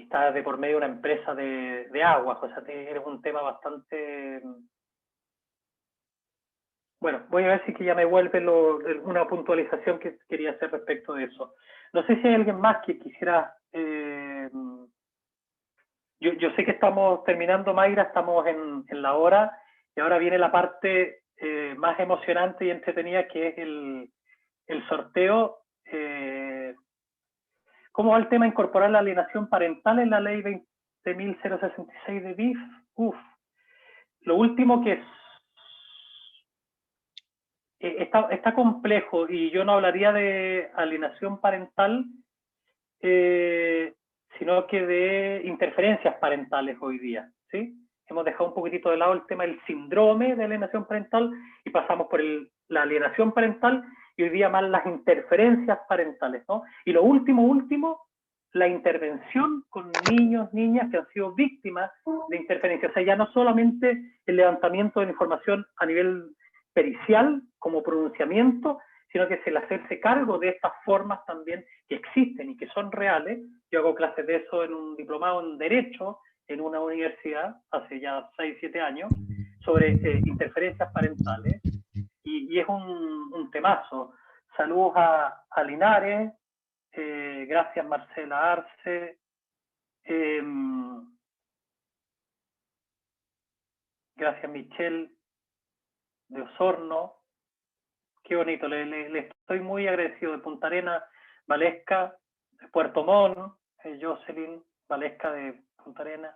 S2: está de por medio una empresa de aguas, o sea, es un tema bastante... Bueno, voy a ver si que ya me vuelve una puntualización que quería hacer respecto de eso. No sé si hay alguien más que quisiera Yo sé que estamos terminando, Mayra, estamos en la hora, y ahora viene la parte más emocionante y entretenida, que es el sorteo. ¿Cómo va el tema de incorporar la alienación parental en la ley 20.066 de DIF? Lo último que está complejo, y yo no hablaría de alienación parental, sino que de interferencias parentales hoy día, ¿sí? Hemos dejado un poquitito de lado el tema del síndrome de alienación parental y pasamos por la alienación parental, y hoy día más las interferencias parentales, ¿no? Y lo último, la intervención con niños, niñas que han sido víctimas de interferencias. O sea, ya no solamente el levantamiento de la información a nivel pericial como pronunciamiento, sino que es el hacerse cargo de estas formas también que existen y que son reales. Yo hago clases de eso en un diplomado en Derecho en una universidad hace ya 6, 7 años, sobre interferencias parentales, y es un temazo. Saludos a Linares, gracias Marcela Arce, gracias Michelle de Osorno. Qué bonito, le estoy muy agradecido. De Punta Arenas, Valesca, de Puerto Montt, Jocelyn, Valesca de Punta Arenas.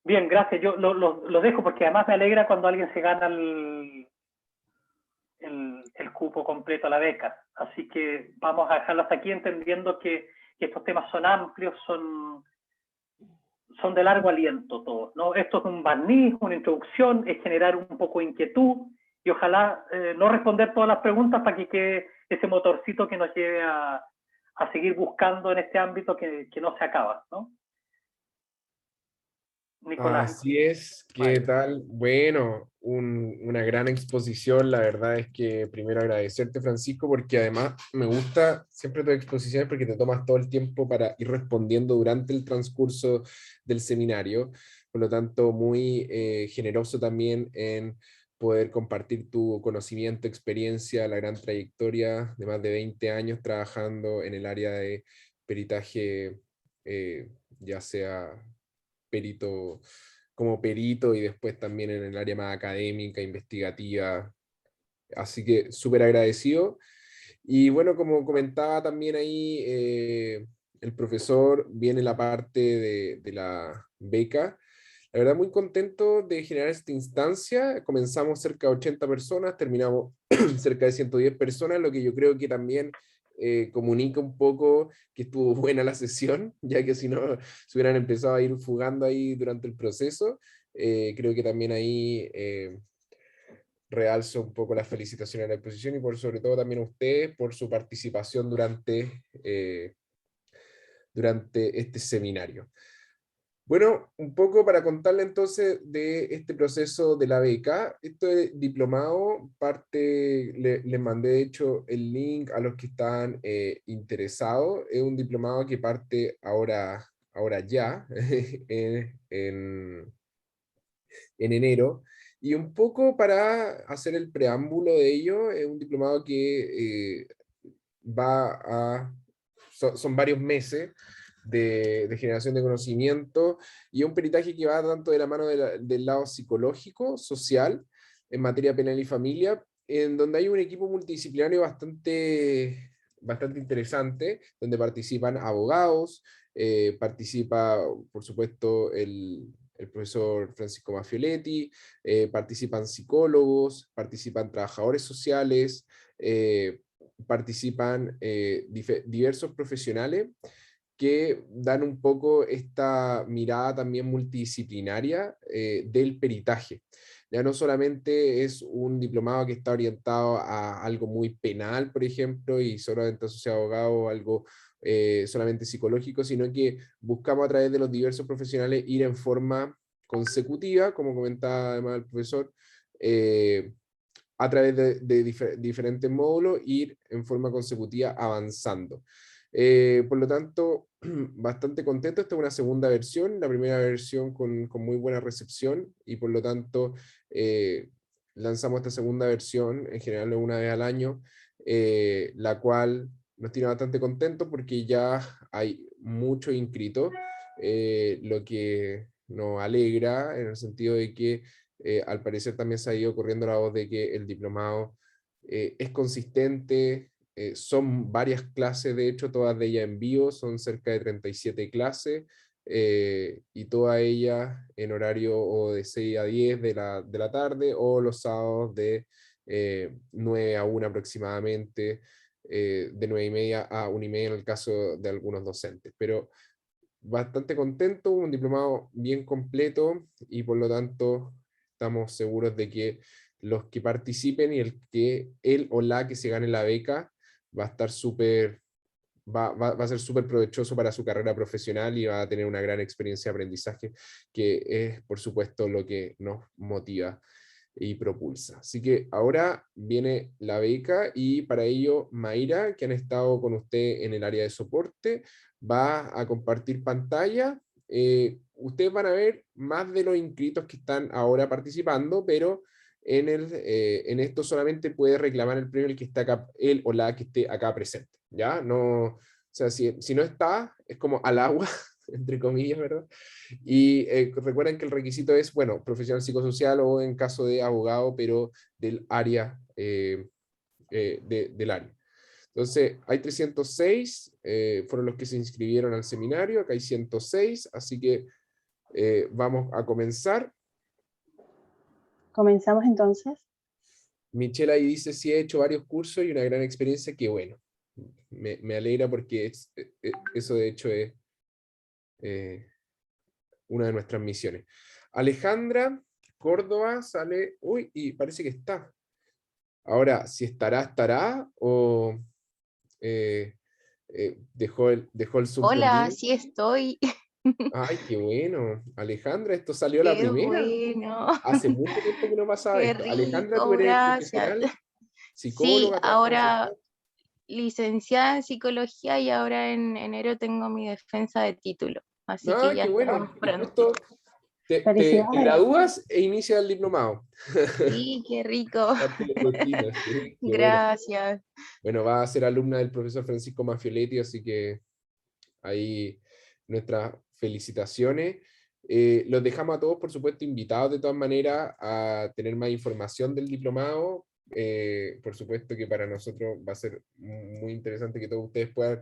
S2: Bien, gracias. Yo lo dejo porque además me alegra cuando alguien se gana el cupo completo a la beca. Así que vamos a dejarlo hasta aquí, entendiendo que estos temas son amplios, son de largo aliento todos, ¿no? Esto es un barniz, una introducción, es generar un poco de inquietud, y ojalá no responder todas las preguntas para que quede ese motorcito que nos lleve a seguir buscando en este ámbito que no se acaba, ¿no? Nicolás.
S1: Así es, ¿qué tal? Bueno, una gran exposición. La verdad es que primero agradecerte, Francisco, porque además me gusta siempre tus exposiciones porque te tomas todo el tiempo para ir respondiendo durante el transcurso del seminario. Por lo tanto, muy generoso también en poder compartir tu conocimiento, experiencia, la gran trayectoria de más de 20 años trabajando en el área de peritaje, ya sea perito, como perito, y después también en el área más académica, investigativa. Así que súper agradecido. Y bueno, como comentaba también ahí el profesor, viene la parte de la beca. La verdad, muy contento de generar esta instancia. Comenzamos cerca de 80 personas, terminamos cerca de 110 personas, lo que yo creo que también comunica un poco que estuvo buena la sesión, ya que si no se hubieran empezado a ir fugando ahí durante el proceso. Creo que también ahí realzo un poco las felicitaciones a la exposición, y por sobre todo también a ustedes por su participación durante este seminario. Bueno, un poco para contarle entonces de este proceso de la beca. Esto es diplomado, les mandé de hecho el link a los que están interesados. Es un diplomado que parte ahora ya, en enero. Y un poco para hacer el preámbulo de ello, es un diplomado que son varios meses de generación de conocimiento, y un peritaje que va tanto de la mano del lado psicológico, social, en materia penal y familia, en donde hay un equipo multidisciplinario bastante interesante, donde participan abogados, participa, por supuesto, el profesor Francisco Maffioletti, participan psicólogos, participan trabajadores sociales, participan diversos profesionales que dan un poco esta mirada también multidisciplinaria del peritaje. Ya no solamente es un diplomado que está orientado a algo muy penal, por ejemplo, y solamente asociado a abogado, algo solamente psicológico, sino que buscamos a través de los diversos profesionales ir en forma consecutiva, como comentaba además el profesor, a través de diferentes módulos, ir en forma consecutiva avanzando. Por lo tanto, bastante contento. Esta es una segunda versión, la primera versión con muy buena recepción, y por lo tanto lanzamos esta segunda versión, en general una vez al año, la cual nos tiene bastante contentos porque ya hay muchos inscritos, lo que nos alegra en el sentido de que al parecer también se ha ido corriendo la voz de que el diplomado es consistente, son varias clases, de hecho, todas de ellas en vivo, son cerca de 37 clases, y todas ellas en horario o de 6 a 10 de la tarde, o los sábados de 9 a 1 aproximadamente, de 9 y media a 1 y media en el caso de algunos docentes. Pero bastante contento, un diplomado bien completo, y por lo tanto estamos seguros de que los que participen y él o la que se gane la beca va a estar va a ser súper provechoso para su carrera profesional, y va a tener una gran experiencia de aprendizaje, que es por supuesto lo que nos motiva y propulsa. Así que ahora viene la beca, y para ello Mayra, que han estado con usted en el área de soporte, va a compartir pantalla. Ustedes van a ver más de los inscritos que están ahora participando, pero en esto solamente puede reclamar el premio el que está acá, él o la que esté acá presente, ¿ya? No, o sea, si no está, es como al agua, entre comillas, ¿verdad? Y recuerden que el requisito es, bueno, profesional psicosocial o en caso de abogado, pero del área, del área. Entonces, hay 306, fueron los que se inscribieron al seminario, acá hay 106, así que vamos a comenzar.
S6: Comenzamos entonces.
S1: Michelle ahí dice, sí, he hecho varios cursos y una gran experiencia, que bueno, me alegra, porque eso de hecho es una de nuestras misiones. Alejandra Córdoba sale, uy, y parece que está. Ahora, si estará, o dejó el Zoom
S4: Hola,
S1: prendido.
S4: sí estoy.
S1: Ay, qué bueno. Alejandra, esto salió la
S4: Qué
S1: primera.
S4: bueno.
S1: Hace mucho tiempo que no pasaba
S4: Qué
S1: esto. Alejandra, tú
S4: rico,
S1: eres
S4: gracias.
S1: profesional,
S4: Sí,
S1: psicóloga, trabajas en el
S4: ahora
S1: sector.
S4: licenciada en psicología y ahora en enero tengo mi defensa de título. Así que
S1: Ah,
S4: ya
S1: qué bueno.
S4: estamos
S1: Y
S4: pronto.
S1: justo te
S6: Felicidades.
S1: gradúas e inicia el diplomado.
S4: Sí, qué rico.
S1: Parte de la rutina, sí, qué bueno.
S4: Gracias.
S1: Bueno, va a ser alumna del profesor Francisco Mafioletti, así que ahí nuestras felicitaciones. Los dejamos a todos, por supuesto, invitados de todas maneras a tener más información del diplomado. Por supuesto que para nosotros va a ser muy interesante que todos ustedes puedan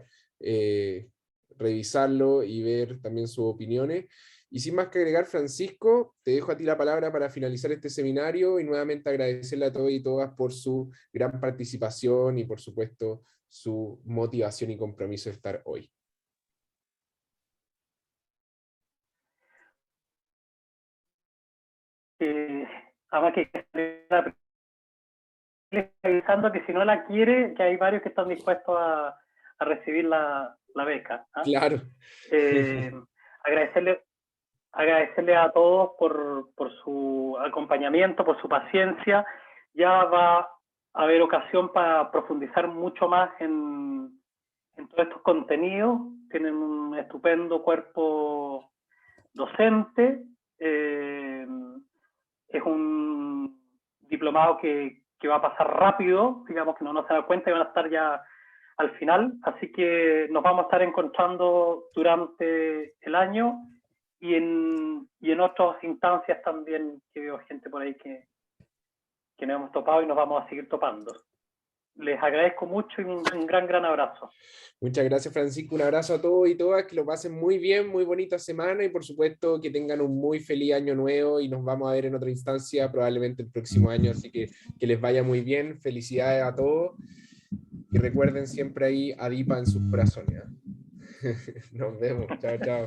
S1: revisarlo y ver también sus opiniones. Y sin más que agregar, Francisco, te dejo a ti la palabra para finalizar este seminario, y nuevamente agradecerle a todos y todas por su gran participación y por supuesto su motivación y compromiso de estar hoy.
S2: Además que avisando que si no la quiere, que hay varios que están dispuestos a recibir la beca. ¿Ah?
S1: Claro.
S2: Agradecerle a todos por su acompañamiento, por su paciencia. Ya va a haber ocasión para profundizar mucho más en todos estos contenidos. Tienen un estupendo cuerpo docente. Es un diplomado que va a pasar rápido, digamos que no se da cuenta, y van a estar ya al final. Así que nos vamos a estar encontrando durante el año, y en otras instancias también, que veo gente por ahí que nos hemos topado y nos vamos a seguir topando. Les agradezco mucho y un gran abrazo.
S1: Muchas gracias, Francisco. Un abrazo a todos y todas, que lo pasen muy bien, muy bonita semana, y por supuesto que tengan un muy feliz año nuevo, y nos vamos a ver en otra instancia probablemente el próximo año, así que les vaya muy bien. Felicidades a todos, y recuerden siempre ahí a Dipa en sus corazones. Nos vemos. Chao, chao.